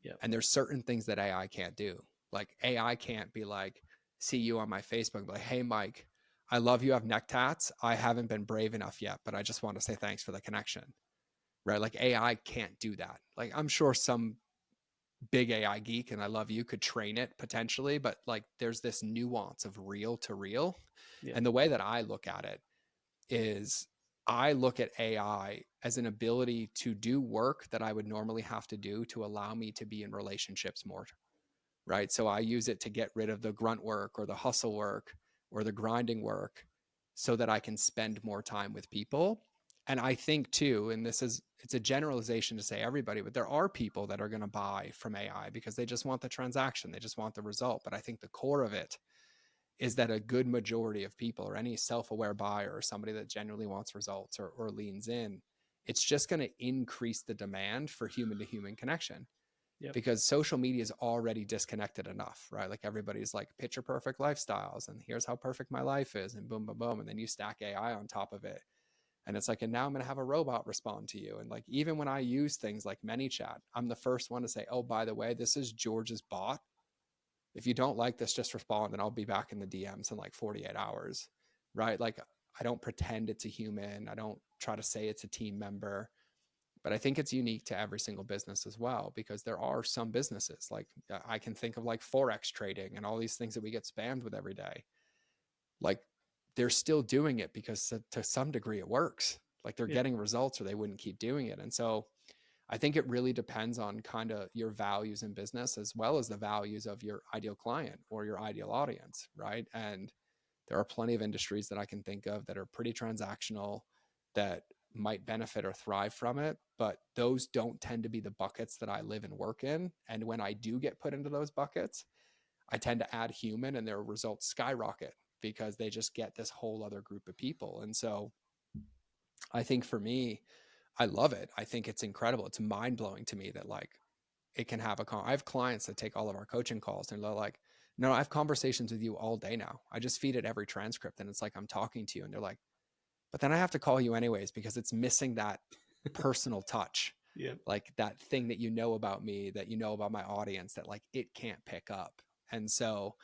yeah, And there's certain things that AI can't do. Like, AI can't be like, see you on my Facebook, like, hey, Mike, I love you have neck tats. I haven't been brave enough yet, but I just want to say thanks for the connection. Right? Like, AI can't do that. Like, I'm sure some big AI geek, and I love you, could train it potentially, but like, there's this nuance of real to real. yeah, And the way that I look at it is, I look at AI as an ability to do work that I would normally have to do to allow me to be in relationships more, right? So I use it to get rid of the grunt work or the hustle work or the grinding work, so that I can spend more time with people. And I think too, and it's a generalization to say everybody, but there are people that are going to buy from AI because they just want the transaction, they just want the result. But I think the core of it is that a good majority of people, or any self-aware buyer or somebody that genuinely wants results, or leans in, it's just going to increase the demand for human to human connection, yep, because social media is already disconnected enough, right? Like, everybody's like picture perfect lifestyles and here's how perfect my life is, and boom, boom, boom. And then you stack AI on top of it. And it's like, and now I'm going to have a robot respond to you. And like, even when I use things like ManyChat, I'm the first one to say, oh, by the way, this is George's bot. If you don't like this, just respond and I'll be back in the DMs in like 48 hours, right? Like, I don't pretend it's a human. I don't try to say it's a team member. But I think it's unique to every single business as well, because there are some businesses, like, I can think of like Forex trading and all these things that we get spammed with every day. Like, they're still doing it because to some degree it works. Like, they're yeah, getting results or they wouldn't keep doing it. And so I think it really depends on kind of your values in business, as well as the values of your ideal client or your ideal audience, right? And there are plenty of industries that I can think of that are pretty transactional, that might benefit or thrive from it, but those don't tend to be the buckets that I live and work in. And when I do get put into those buckets, I tend to add human, and their results skyrocket because they just get this whole other group of people. And so I think for me, I love it. I think it's incredible. It's mind blowing to me that like, it can have I have clients that take all of our coaching calls and they're like, no, I have conversations with you all day now. I just feed it every transcript and it's like I'm talking to you. And they're like, but then I have to call you anyways because it's missing that personal touch, yeah, like that thing that you know about me, that you know about my audience, that like it can't pick up. And so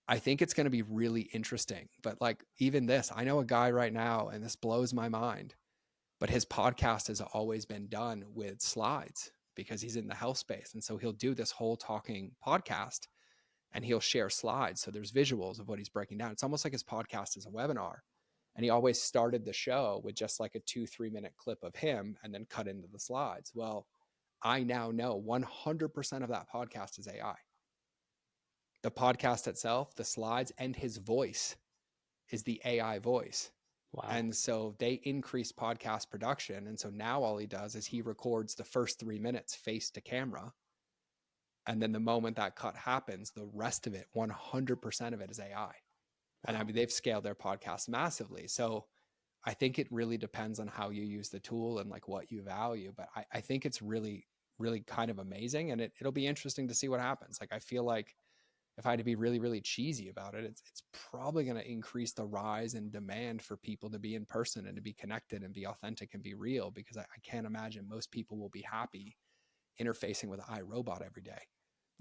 I think it's going to be really interesting. But like even this, I know a guy right now, and this blows my mind, but his podcast has always been done with slides because he's in the health space. And so he'll do this whole talking podcast and he'll share slides. So there's visuals of what he's breaking down. It's almost like his podcast is a webinar. And he always started the show with just like a 2-3 minute clip of him and then cut into the slides. Well, I now know 100% of that podcast is AI. The podcast itself, the slides, and his voice is the AI voice. Wow. And so they increase podcast production. And so now all he does is he records the first 3 minutes face to camera. And then the moment that cut happens, the rest of it, 100% of it is AI. And I mean, they've scaled their podcast massively. So I think it really depends on how you use the tool and like what you value. But I think it's really, really kind of amazing. And it'll be interesting to see what happens. Like, I feel like if I had to be really, really cheesy about it, it's probably going to increase the rise in demand for people to be in person and to be connected and be authentic and be real, because I can't imagine most people will be happy interfacing with iRobot every day.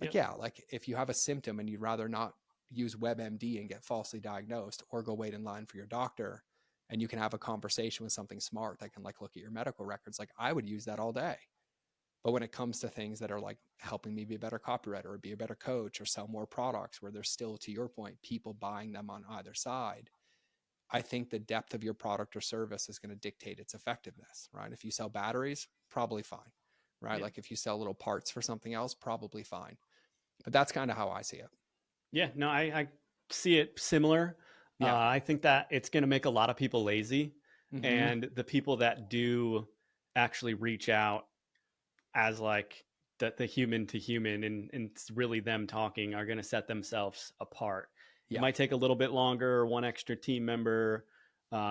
Like, yeah, like if you have a symptom and you'd rather not use WebMD and get falsely diagnosed, or go wait in line for your doctor, and you can have a conversation with something smart that can like look at your medical records, like I would use that all day. But when it comes to things that are like helping me be a better copywriter or be a better coach or sell more products, where there's still, to your point, people buying them on either side, I think the depth of your product or service is going to dictate its effectiveness, right? If you sell batteries, probably fine, right? Yeah. Like if you sell little parts for something else, probably fine. But that's kind of how I see it. Yeah, no, I see it similar. Yeah. I think that it's going to make a lot of people lazy. Mm-hmm. And the people that do actually reach out as like the human to human, and it's really them talking, are going to set themselves apart. It Yeah. might take a little bit longer, one extra team member,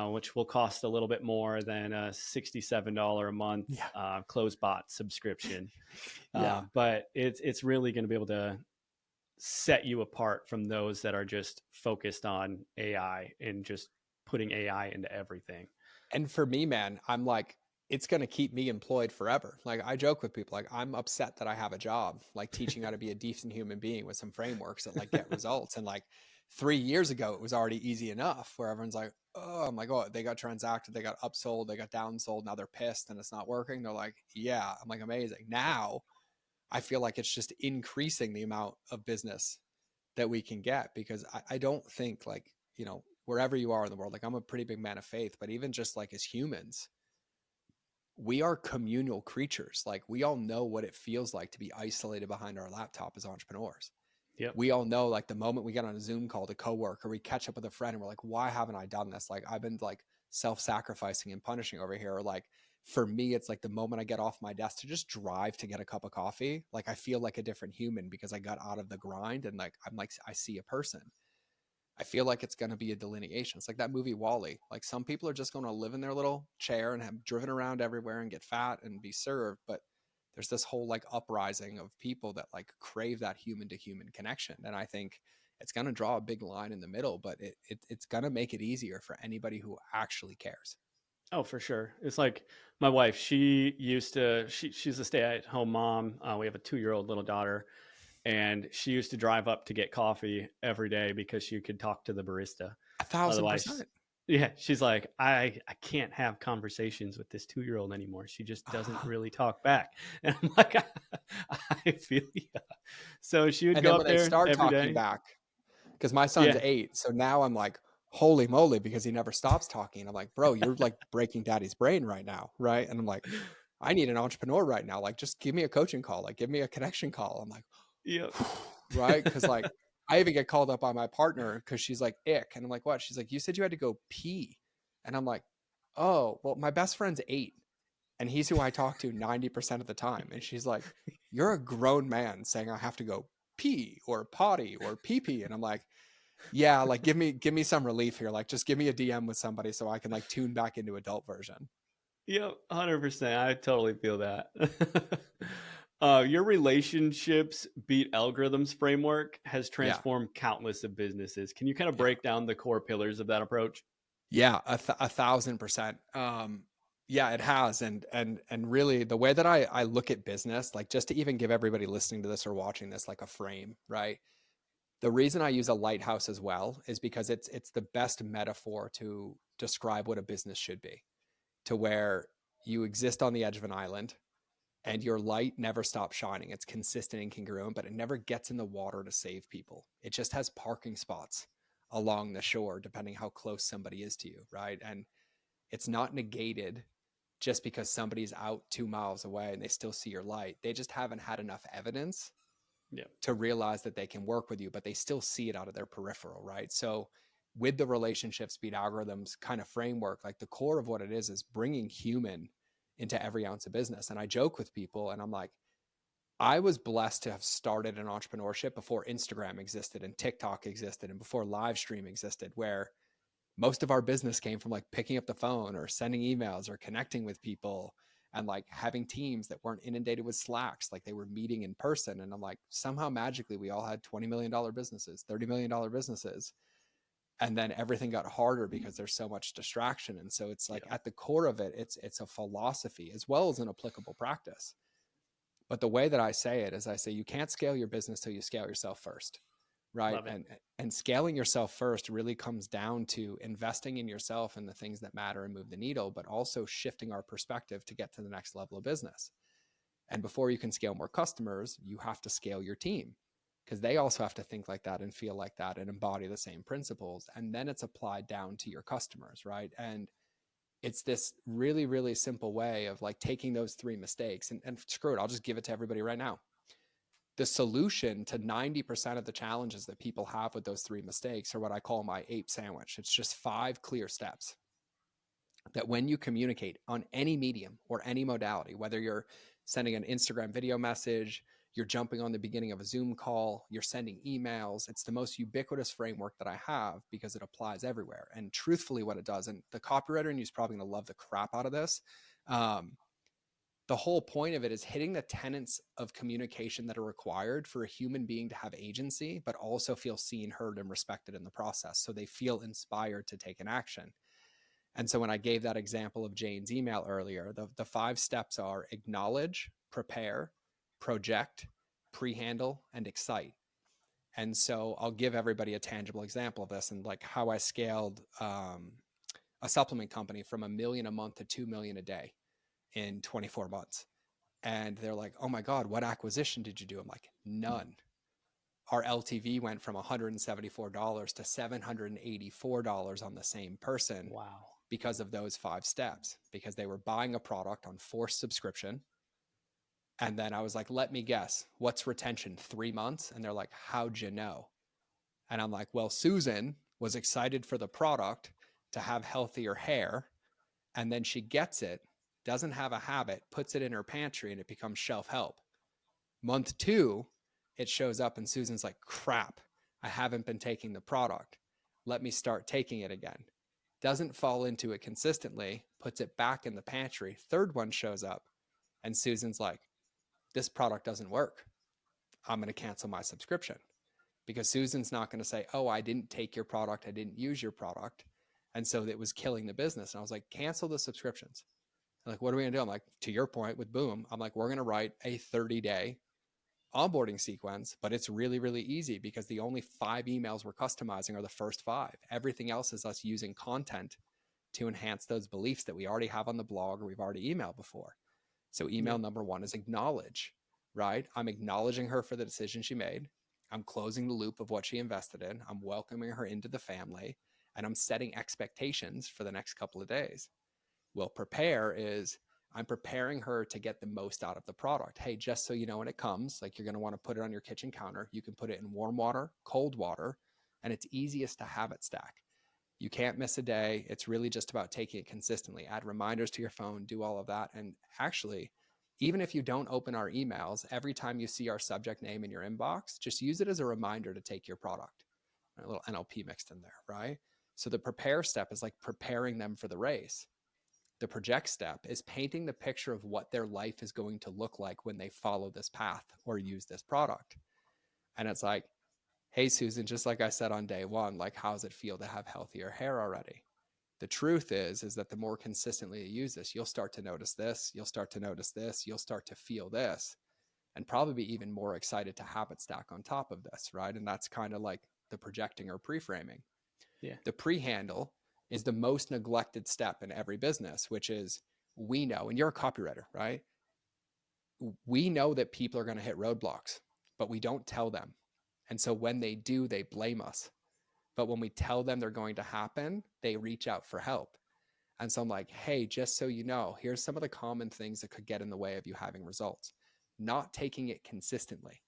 which will cost a little bit more than a $67 a month Yeah. CloseBot subscription. Yeah. But it's really going to be able to set you apart from those that are just focused on AI and just putting AI into everything. And for me, man, I'm like, it's going to keep me employed forever. Like I joke with people, like I'm upset that I have a job, like teaching how to be a decent human being with some frameworks that like get results. And like 3 years ago, it was already easy enough where everyone's like, oh, I'm like, oh, they got transacted, they got upsold, they got downsold. Now they're pissed and it's not working. They're like, yeah, I'm like, amazing. Now I feel like it's just increasing the amount of business that we can get, because I don't think like, you know, wherever you are in the world, like I'm a pretty big man of faith, but even just like as humans, we are communal creatures. Like we all know what it feels like to be isolated behind our laptop as entrepreneurs. Yep. We all know like the moment we get on a Zoom call to cowork, or we catch up with a friend and we're like, why haven't I done this? Like I've been like self-sacrificing and punishing over here. Or like for me, it's like the moment I get off my desk to just drive to get a cup of coffee, like I feel like a different human because I got out of the grind and like I'm like I see a person. I feel like it's going to be a delineation. It's like that movie Wall-E. Like some people are just going to live in their little chair and have driven around everywhere and get fat and be served. But there's this whole like uprising of people that like crave that human to human connection. And I think it's going to draw a big line in the middle, but it's going to make it easier for anybody who actually cares. Oh, for sure. It's like my wife, she's a stay-at-home mom. We have a 2-year-old little daughter, and she used to drive up to get coffee every day because she could talk to the barista. 1,000%. Otherwise, yeah, she's like, I can't have conversations with this 2-year-old anymore. She just doesn't really talk back. And I'm like, I feel you. So she would And go then up when they there start every talking day. back, because my son's Yeah. 8, so now I'm like, holy moly, because he never stops talking. I'm like, bro, you're like breaking daddy's brain right now, right? And I'm like, I need an entrepreneur right now. Like, just give me a coaching call, like give me a connection call. I'm like, Yep. right? Because like I even get called up by my partner because she's like, ick. And I'm like, what? She's like, you said you had to go pee. And I'm like, oh, well, my best friend's 8 and he's who I talk to 90% of the time. And she's like, you're a grown man saying I have to go pee or potty or pee pee. And I'm like, yeah, like give me some relief here. Like just give me a DM with somebody so I can like tune back into adult version. Yep, 100%. I totally feel that. Your relationships beat algorithms framework has Yeah. transformed countless of businesses. Can you kind of Yeah. break down the core pillars of that approach? Yeah, 1,000%. Yeah, it has. And really the way that I look at business, like just to even give everybody listening to this or watching this like a frame, right? The reason I use a lighthouse as well is because it's the best metaphor to describe what a business should be, to where you exist on the edge of an island and your light never stops shining. It's consistent and congruent, but it never gets in the water to save people. It just has parking spots along the shore, depending how close somebody is to you, right? And it's not negated just because somebody's out 2 miles away and they still see your light. They just haven't had enough evidence Yeah. to realize that they can work with you, but they still see it out of their peripheral, right? So with the relationship speed algorithms kind of framework, like the core of what it is bringing human into every ounce of business. And I joke with people and I'm like, I was blessed to have started an entrepreneurship before Instagram existed and TikTok existed and before live stream existed, where most of our business came from like picking up the phone or sending emails or connecting with people and like having teams that weren't inundated with slacks, like they were meeting in person. And I'm like, somehow magically we all had $20 million businesses, $30 million businesses. And then everything got harder because there's so much distraction. And so it's like Yeah. at the core of it, it's a philosophy as well as an applicable practice. But the way that I say it is I say you can't scale your business till you scale yourself first, right? Love it. And scaling yourself first really comes down to investing in yourself and the things that matter and move the needle, but also shifting our perspective to get to the next level of business. And before you can scale more customers, you have to scale your team because they also have to think like that and feel like that and embody the same principles. And then it's applied down to your customers, right? And it's this really, really simple way of like taking those three mistakes and screw it, I'll just give it to everybody right now. The solution to 90% of the challenges that people have with those three mistakes are what I call my ape sandwich. It's just 5 clear steps that when you communicate on any medium or any modality, whether you're sending an Instagram video message, you're jumping on the beginning of a Zoom call, you're sending emails, it's the most ubiquitous framework that I have because it applies everywhere. And truthfully, what it does, and the copywriter in you is probably going to love the crap out of this. The whole point of it is hitting the tenets of communication that are required for a human being to have agency, but also feel seen, heard, and respected in the process. So they feel inspired to take an action. And so when I gave that example of Jane's email earlier, the 5 steps are acknowledge, prepare, project, pre-handle, and excite. And so I'll give everybody a tangible example of this and like how I scaled a supplement company from $1 million a month to $2 million a day in 24 months. And they're like, oh my God, what acquisition did you do? I'm like, none. Our LTV went from $174 to $784 on the same person. Wow. Because of those 5 steps, because they were buying a product on forced subscription. And then I was like, let me guess, what's retention? 3 months? And they're like, how'd you know? And I'm like, well, Susan was excited for the product to have healthier hair. And then she gets it, doesn't have a habit, puts it in her pantry, and it becomes shelf help. Month 2, it shows up and Susan's like, crap, I haven't been taking the product. Let me start taking it again. Doesn't fall into it consistently, puts it back in the pantry. 3rd one shows up and Susan's like, this product doesn't work. I'm going to cancel my subscription, because Susan's not going to say, oh, I didn't take your product, I didn't use your product. And so it was killing the business. And I was like, cancel the subscriptions. I'm like, what are we going to do? I'm like, to your point with Boom, I'm like, we're going to write a 30-day onboarding sequence, but it's really, really easy because the only 5 emails we're customizing are the first 5. Everything else is us using content to enhance those beliefs that we already have on the blog or we've already emailed before. So email number 1 is acknowledge, right? I'm acknowledging her for the decision she made. I'm closing the loop of what she invested in. I'm welcoming her into the family, and I'm setting expectations for the next couple of days. Well, prepare is I'm preparing her to get the most out of the product. Hey, just so you know, when it comes, like you're going to want to put it on your kitchen counter. You can put it in warm water, cold water, and it's easiest to habit stack. You can't miss a day. It's really just about taking it consistently. Add reminders to your phone, do all of that. And actually, even if you don't open our emails, every time you see our subject name in your inbox, just use it as a reminder to take your product. A little NLP mixed in there, right? So the prepare step is like preparing them for the race. The project step is painting the picture of what their life is going to look like when they follow this path or use this product. And it's like, hey, Susan, just like I said on day 1, like, how does it feel to have healthier hair already? The truth is that the more consistently you use this, you'll start to notice this, you'll start to notice this, you'll start to feel this. and probably be even more excited to habit stack on top of this, right? And that's kind of like the projecting or pre-framing. Yeah. The pre-handle is the most neglected step in every business, which is we know, and you're a copywriter, right? We know that people are going to hit roadblocks, but we don't tell them. And so when they do, they blame us. But when we tell them they're going to happen, they reach out for help. And so I'm like, hey, just so you know, here's some of the common things that could get in the way of you having results. Not taking it consistently.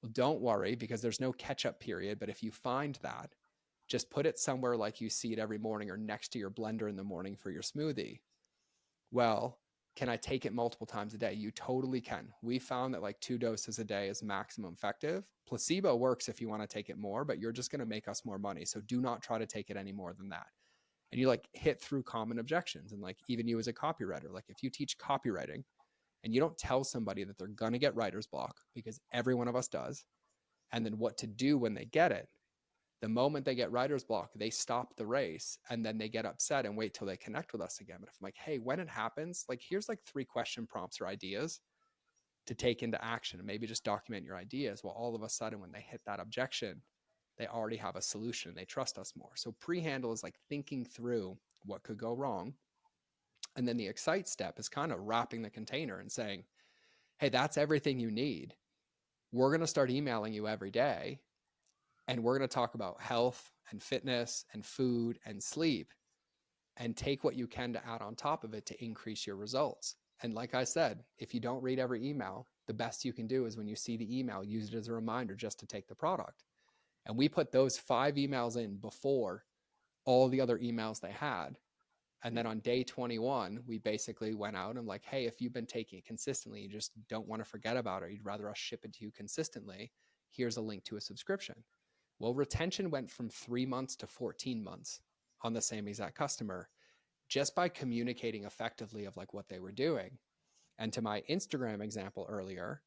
Well, don't worry, because there's no catch up period. But if you find that, just put it somewhere like you see it every morning or next to your blender in the morning for your smoothie. Well, can I take it multiple times a day? You totally can. We found that like 2 doses a day is maximum effective. Placebo works if you want to take it more, but you're just going to make us more money. So do not try to take it any more than that. And you like hit through common objections. And like even you as a copywriter, like if you teach copywriting and you don't tell somebody that they're going to get writer's block, because every one of us does, and then what to do when they get it, the moment they get writer's block, they stop the race and then they get upset and wait till they connect with us again. But if I'm like, hey, when it happens, like here's like 3 question prompts or ideas to take into action and maybe just document your ideas. Well, all of a sudden when they hit that objection, they already have a solution and they trust us more. So pre-handle is like thinking through what could go wrong. And then the excite step is kind of wrapping the container and saying, hey, that's everything you need. We're going to start emailing you every day. And we're going to talk about health and fitness and food and sleep, and take what you can to add on top of it to increase your results. And like I said, if you don't read every email, the best you can do is when you see the email, use it as a reminder just to take the product. And we put those 5 emails in before all the other emails they had. And then on day 21, we basically went out and like, hey, if you've been taking it consistently, you just don't want to forget about it, you'd rather us ship it to you consistently, here's a link to a subscription. Well, retention went from 3 months to 14 months on the same exact customer just by communicating effectively of like what they were doing. And to my Instagram example earlier,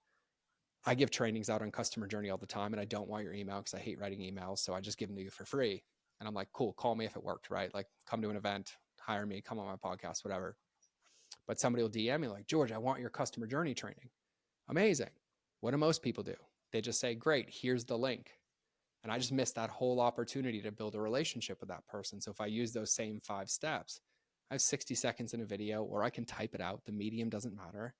I give trainings out on customer journey all the time, and I don't want your email because I hate writing emails. So I just give them to you for free. And I'm like, cool, call me if it worked, right? Like come to an event, hire me, come on my podcast, whatever. But somebody will DM me like, George, I want your customer journey training. Amazing. What do most people do? They just say, great, here's the link. And I just missed that whole opportunity to build a relationship with that person. So if I use those same 5 steps, I have 60 seconds in a video, or I can type it out. The medium doesn't matter.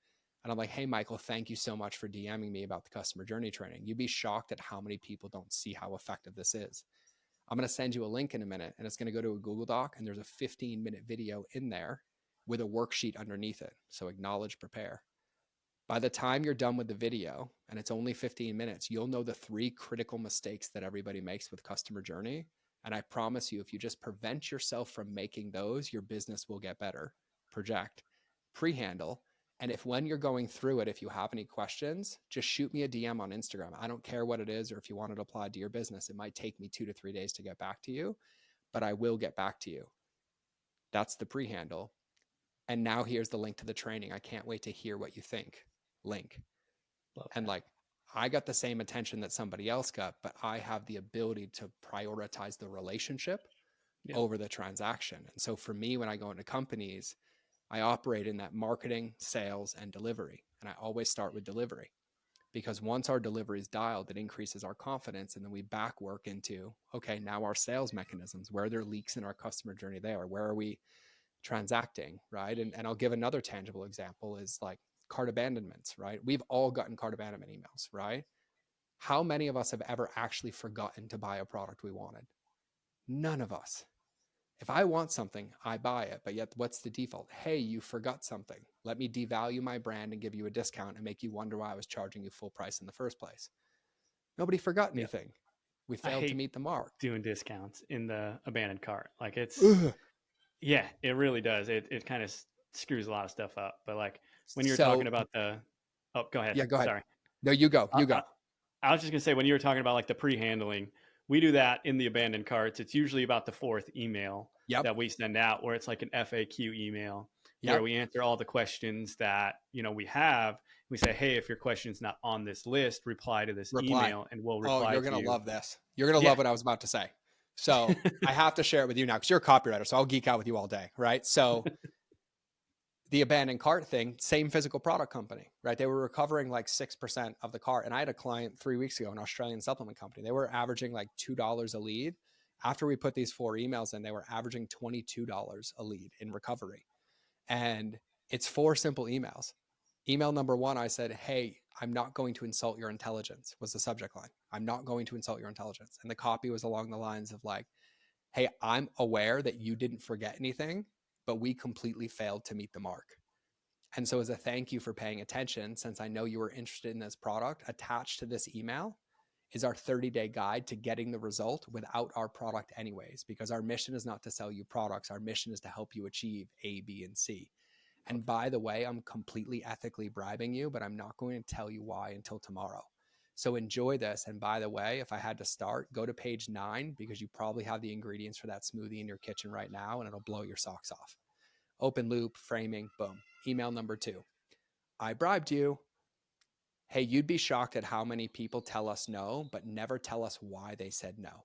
And I'm like, hey, Michael, thank you so much for DMing me about the customer journey training. You'd be shocked at how many people don't see how effective this is. I'm going to send you a link in a minute, and it's going to go to a Google Doc, and there's a 15-minute video in there with a worksheet underneath it. So acknowledge, prepare. By the time you're done with the video, and it's only 15 minutes, you'll know the 3 critical mistakes that everybody makes with customer journey. And I promise you, if you just prevent yourself from making those, your business will get better. Project, pre-handle. And if when you're going through it, if you have any questions, just shoot me a DM on Instagram. I don't care what it is, or if you want it applied to your business, it might take me 2 to 3 days to get back to you, but I will get back to you. That's the pre-handle. And now here's the link to the training. I can't wait to hear what you think. Link. And like, I got the same attention that somebody else got, but I have the ability to prioritize the relationship over the transaction. And so for me, when I go into companies, I operate in that marketing, sales, and delivery. And I always start with delivery, because once our delivery is dialed, it increases our confidence. And then we back work into, okay, now our sales mechanisms, where are there leaks in our customer journey there? Where are we transacting, right? And I'll give another tangible example is like cart abandonments, right? We've all gotten cart abandonment emails, right? How many of us have ever actually forgotten to buy a product we wanted? None of us. If I want something, I buy it. But yet, what's the default? Hey, you forgot something. Let me devalue my brand and give you a discount and make you wonder why I was charging you full price in the first place. Nobody forgot anything. We failed to meet the mark. Doing discounts in the abandoned cart. Like it's, Ugh. yeah, it really does. It kind of screws a lot of stuff up. But like when you're So, talking about oh, go ahead. Yeah, go ahead. Sorry. No, you go. You go. I was just gonna say, when you were talking about like the pre-handling, we do that in the abandoned carts. It's usually about the 4th email that we send out, where it's like an FAQ email where we answer all the questions that we have. We say, hey, if your question's not on this list, reply to this email, and we'll reply. Oh, you're gonna love this. You're gonna love what I was about to say. So I have to share it with you now because you're a copywriter. So I'll geek out with you all day, right? So the abandoned cart thing, same physical product company, right? They were recovering like 6% of the cart. And I had a client 3 weeks ago, an Australian supplement company. They were averaging like $2 a lead. After we put these 4 emails in, they were averaging $22 a lead in recovery. And it's 4 simple emails. Email number 1, I said, hey, I'm not going to insult your intelligence, was the subject line. I'm not going to insult your intelligence. And the copy was along the lines of like, hey, I'm aware that you didn't forget anything, but we completely failed to meet the mark. And so as a thank you for paying attention, since I know you were interested in this product, attached to this email is our 30-day guide to getting the result without our product anyways, because our mission is not to sell you products. Our mission is to help you achieve A, B, and C. And by the way, I'm completely ethically bribing you, but I'm not going to tell you why until tomorrow. So enjoy this. And by the way, if I had to start, go to page 9, because you probably have the ingredients for that smoothie in your kitchen right now, and it'll blow your socks off. Open loop, framing, boom. Email number 2. I bribed you. Hey, you'd be shocked at how many people tell us no, but never tell us why they said no.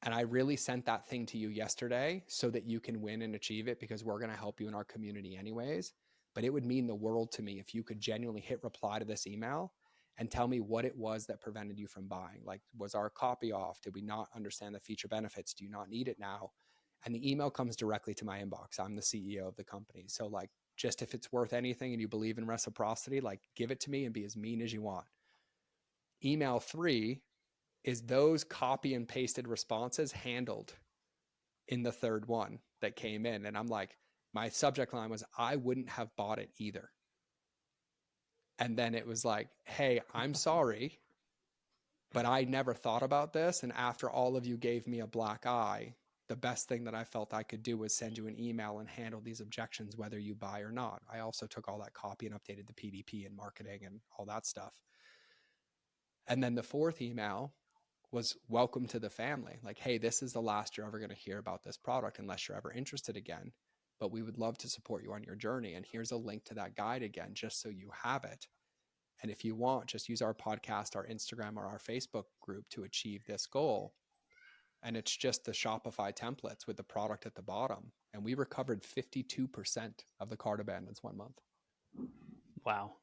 And I really sent that thing to you yesterday so that you can win and achieve it, because we're going to help you in our community anyways. But it would mean the world to me if you could genuinely hit reply to this email and tell me what it was that prevented you from buying. Like, was our copy off? Did we not understand the feature benefits? Do you not need it now? And the email comes directly to my inbox. I'm the CEO of the company. So like, just if it's worth anything and you believe in reciprocity, like give it to me and be as mean as you want. Email 3 is those copy and pasted responses handled in the third one that came in. And I'm like, my subject line was, I wouldn't have bought it either. And then it was like, hey, I'm sorry, but I never thought about this. And after all of you gave me a black eye, the best thing that I felt I could do was send you an email and handle these objections, whether you buy or not. I also took all that copy and updated the PDP and marketing and all that stuff. And then the 4th email was welcome to the family. Like, hey, this is the last you're ever going to hear about this product unless you're ever interested again. But we would love to support you on your journey. And here's a link to that guide again, just so you have it. And if you want, just use our podcast, our Instagram, or our Facebook group to achieve this goal. And it's just the Shopify templates with the product at the bottom. And we recovered 52% of the cart abandons 1 month. Wow.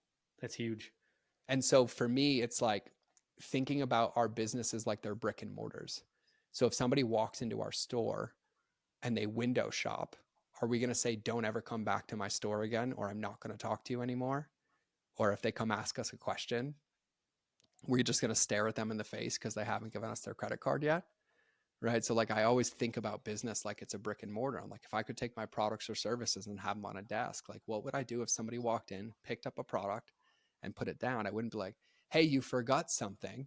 That's huge. And so for me, it's like thinking about our businesses like they're brick and mortars. So if somebody walks into our store and they window shop, are we going to say, don't ever come back to my store again, or I'm not going to talk to you anymore? Or if they come ask us a question, we're just going to stare at them in the face because they haven't given us their credit card yet? Right. So like, I always think about business like it's a brick and mortar. I'm like, if I could take my products or services and have them on a desk, like what would I do if somebody walked in, picked up a product and put it down? I wouldn't be like, hey, you forgot something.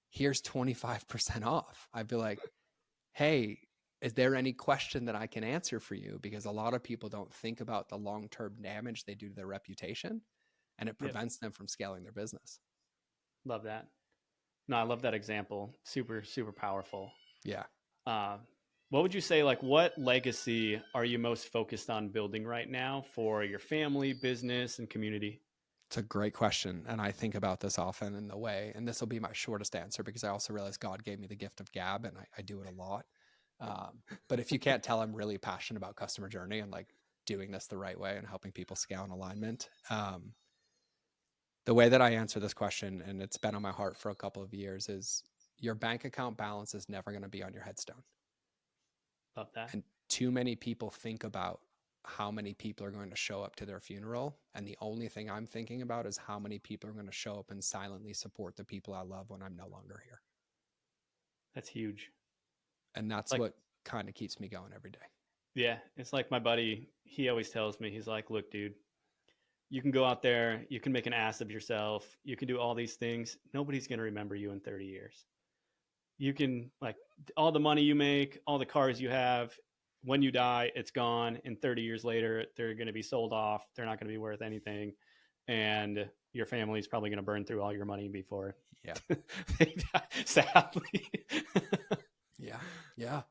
Here's 25% off. I'd be like, hey, is there any question that I can answer for you? Because a lot of people don't think about the long-term damage they do to their reputation, and it prevents them from scaling their business. Love that. No, I love that example. Super, super powerful. Yeah. What would you say, like, what legacy are you most focused on building right now for your family, business, and community? It's a great question. And I think about this often in the way, and this will be my shortest answer because I also realize God gave me the gift of gab and I do it a lot. But if you can't tell, I'm really passionate about customer journey and like doing this the right way and helping people scale in alignment. The way that I answer this question, and it's been on my heart for a couple of years, is your bank account balance is never going to be on your headstone. Love that. And too many people think about how many people are going to show up to their funeral. And the only thing I'm thinking about is how many people are going to show up and silently support the people I love when I'm no longer here. That's huge. And that's like, what kind of keeps me going every day. Yeah. It's like my buddy, he always tells me, he's like, look, dude, you can go out there, you can make an ass of yourself, you can do all these things. Nobody's going to remember you in 30 years. You can, like, all the money you make, all the cars you have, when you die, it's gone. And 30 years later, they're going to be sold off. They're not going to be worth anything. And your family's probably going to burn through all your money before they die, sadly. Yeah.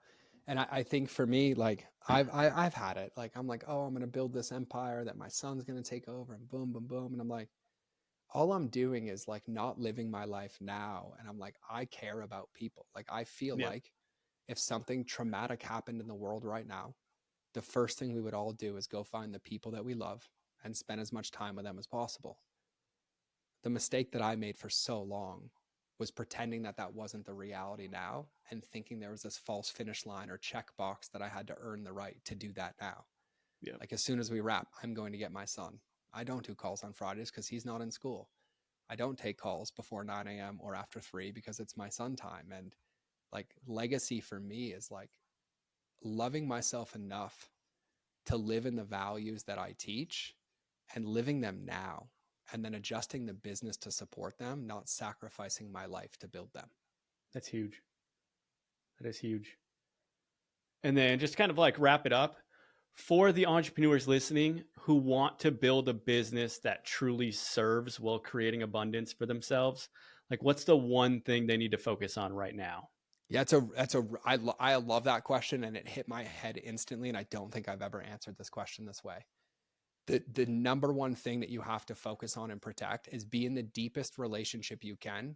And I think for me, like I've had it. Like I'm like, oh, I'm gonna build this empire that my son's gonna take over, and boom, boom, boom. And I'm like, all I'm doing is like not living my life now. And I'm like, I care about people. Like I feel like if something traumatic happened in the world right now, the first thing we would all do is go find the people that we love and spend as much time with them as possible. The mistake that I made for so long was pretending that that wasn't the reality now and thinking there was this false finish line or checkbox that I had to earn the right to do that now. Yeah. Like as soon as we wrap, I'm going to get my son. I don't do calls on Fridays because he's not in school. I don't take calls before 9 a.m. or after 3 because it's my son time. And like legacy for me is like loving myself enough to live in the values that I teach and living them now, and then adjusting the business to support them, not sacrificing my life to build them. That's huge. That is huge. And then just kind of like wrap it up for the entrepreneurs listening who want to build a business that truly serves while creating abundance for themselves. Like, what's the one thing they need to focus on right now? Yeah, I love that question, and it hit my head instantly. And I don't think I've ever answered this question this way. The number one thing that you have to focus on and protect is be in the deepest relationship you can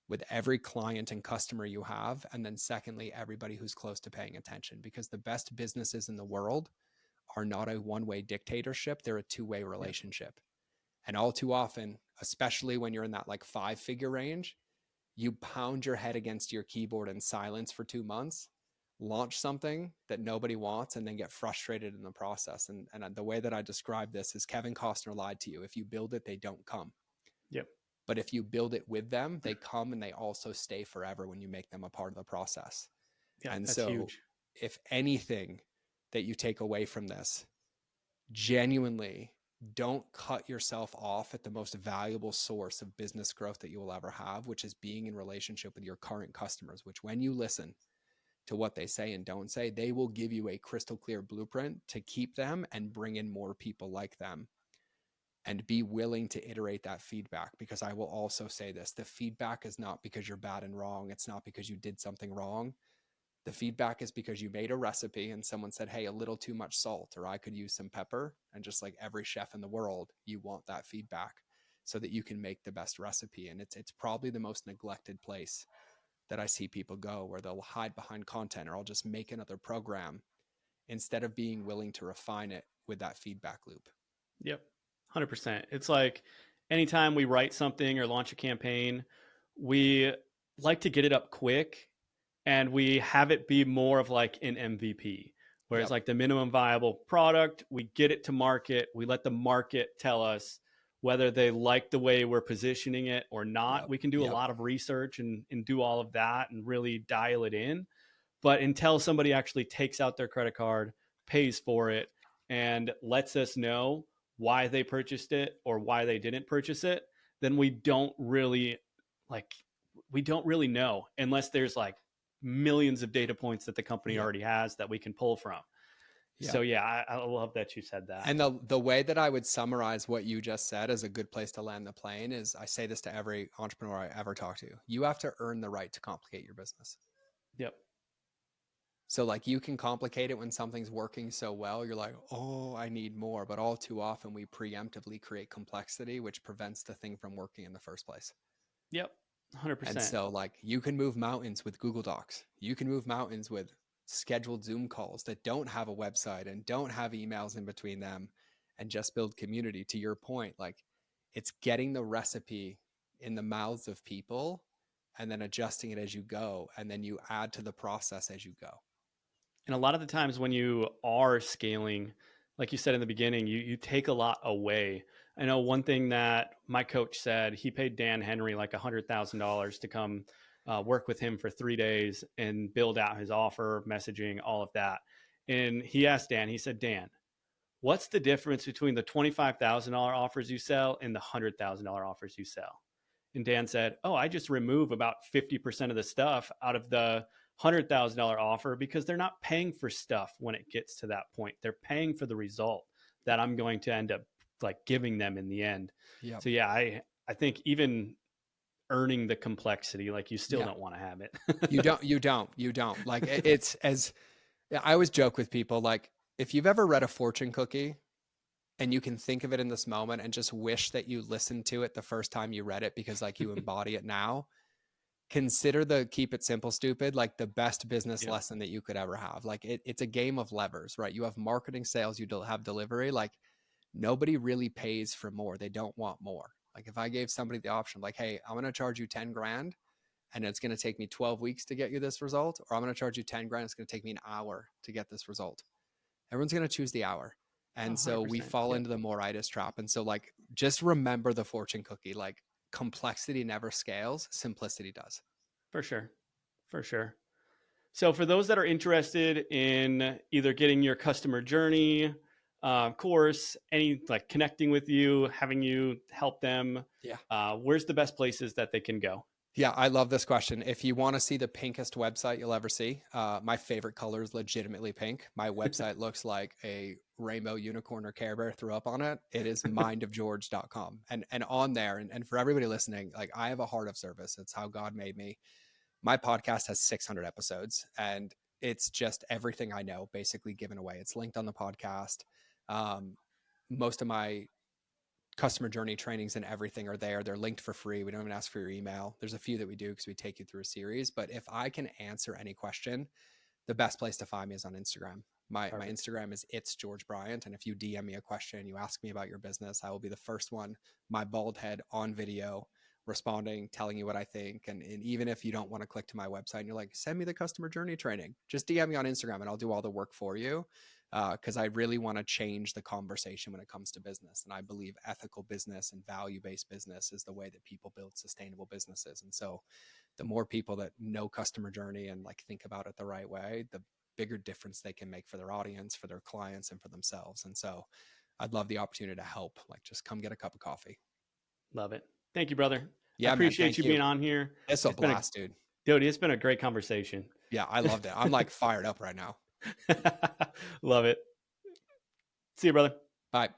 with every client and customer you have. And then secondly, everybody who's close to paying attention, because the best businesses in the world are not a one-way dictatorship. They're a two-way relationship. And all too often, especially when you're in that like 5-figure range, you pound your head against your keyboard in silence for 2 months, launch something that nobody wants, and then get frustrated in the process. And the way that I describe this is Kevin Costner lied to you. If you build it, they don't come. Yep. But if you build it with them, they come, and they also stay forever when you make them a part of the process. Yeah, And that's so huge. if anything that you take away from this, genuinely don't cut yourself off at the most valuable source of business growth that you will ever have, which is being in relationship with your current customers, which when you listen to what they say and don't say, they will give you a crystal clear blueprint to keep them and bring in more people like them. And be willing to iterate that feedback, because I will also say this: the feedback is not because you're bad and wrong. It's not because you did something wrong. The feedback is because you made a recipe and someone said, hey, a little too much salt, or I could use some pepper. And just like every chef in the world, you want that feedback so that you can make the best recipe. And it's probably the most neglected place that I see people go, where they'll hide behind content, or I'll just make another program, instead of being willing to refine it with that feedback loop. Yep. 100%. It's like anytime we write something or launch a campaign, we like to get it up quick, and we have it be more of like an MVP, where it's Yep. like the minimum viable product. We get it to market. We let the market tell us whether they like the way we're positioning it or not. Yep. We can do a Yep. lot of research and do all of that and really dial it in. But until somebody actually takes out their credit card, pays for it, and lets us know why they purchased it or why they didn't purchase it, then we don't really know, unless there's like millions of data points that the company Yep. already has that we can pull from. Yep. So yeah, I love that you said that. And the way that I would summarize what you just said as a good place to land the plane is, I say this to every entrepreneur I ever talk to: you have to earn the right to complicate your business. Yep. So like you can complicate it when something's working so well, you're like, oh, I need more. But all too often we preemptively create complexity, which prevents the thing from working in the first place. Yep. And 100%. so like you can move mountains with Google Docs. You can move mountains with scheduled Zoom calls that don't have a website and don't have emails in between them, and just build community. To your point, like it's getting the recipe in the mouths of people and then adjusting it as you go. And then you add to the process as you go. And a lot of the times when you are scaling, like you said in the beginning, you take a lot away. I know one thing that my coach said: he paid Dan Henry like $100,000 to come work with him for 3 days and build out his offer, messaging, all of that. And he asked Dan, he said, Dan, what's the difference between the $25,000 offers you sell and the $100,000 offers you sell? And Dan said, oh, I just remove about 50% of the stuff out of the $100,000 offer, because they're not paying for stuff when it gets to that point. They're paying for the result that I'm going to end up like giving them in the end. Yep. So yeah, I think even earning the complexity, like you still don't want to have it. You don't. Like it's as I always joke with people, like if you've ever read a fortune cookie and you can think of it in this moment and just wish that you listened to it the first time you read it, because like you embody it now, consider the keep it simple stupid like the best business Yeah, lesson that you could ever have. Like it's a game of levers, right? You have marketing, sales, you have delivery. Like nobody really pays for more. They don't want more. Like if I gave somebody the option, like, hey, I'm going to charge you 10 grand and it's going to take me 12 weeks to get you this result, or I'm going to charge you 10 grand, it's going to take me an hour to get this result. Everyone's going to choose the hour. oh, And so we 100%. fall Yep, into the moritis trap. And so like, just remember the fortune cookie, like complexity never scales, simplicity does. for sure. For sure. So for those that are interested in either getting your customer journey course, any like connecting with you, having you help them, Yeah. where's the best places that they can go? Yeah, I love this question. If you want to see the pinkest website you'll ever see, my favorite color is legitimately pink. My website looks like a rainbow unicorn or Care Bear threw up on it. It is mindofgeorge.com. And on there, and for everybody listening, like I have a heart of service. It's how God made me. My podcast has 600 episodes and it's just everything I know basically given away. It's linked on the podcast. Um, most of my customer journey trainings and everything are there. They're linked for free. We don't even ask for your email. There's a few that we do because we take you through a series. But if I can answer any question, the best place to find me is on Instagram. My Perfect. Instagram is it's George Bryant. And if you DM me a question, you ask me about your business, I will be the first one, my bald head on video, responding, telling you what I think. And even if you don't want to click to my website and you're like, send me the customer journey training, just DM me on Instagram and I'll do all the work for you. Because I really want to change the conversation when it comes to business. And I believe ethical business and value-based business is the way that people build sustainable businesses. And so the more people that know customer journey and like think about it the right way, the bigger difference they can make for their audience, for their clients, and for themselves. And so I'd love the opportunity to help. Like just come get a cup of coffee. Love it. Thank you, brother. I Yeah, man. appreciate Thank you you. being on here. It's a It's been a blast, dude. dude, it's been a great conversation. Yeah, I loved it. I'm like fired up right now. Love it. See you, brother. Bye.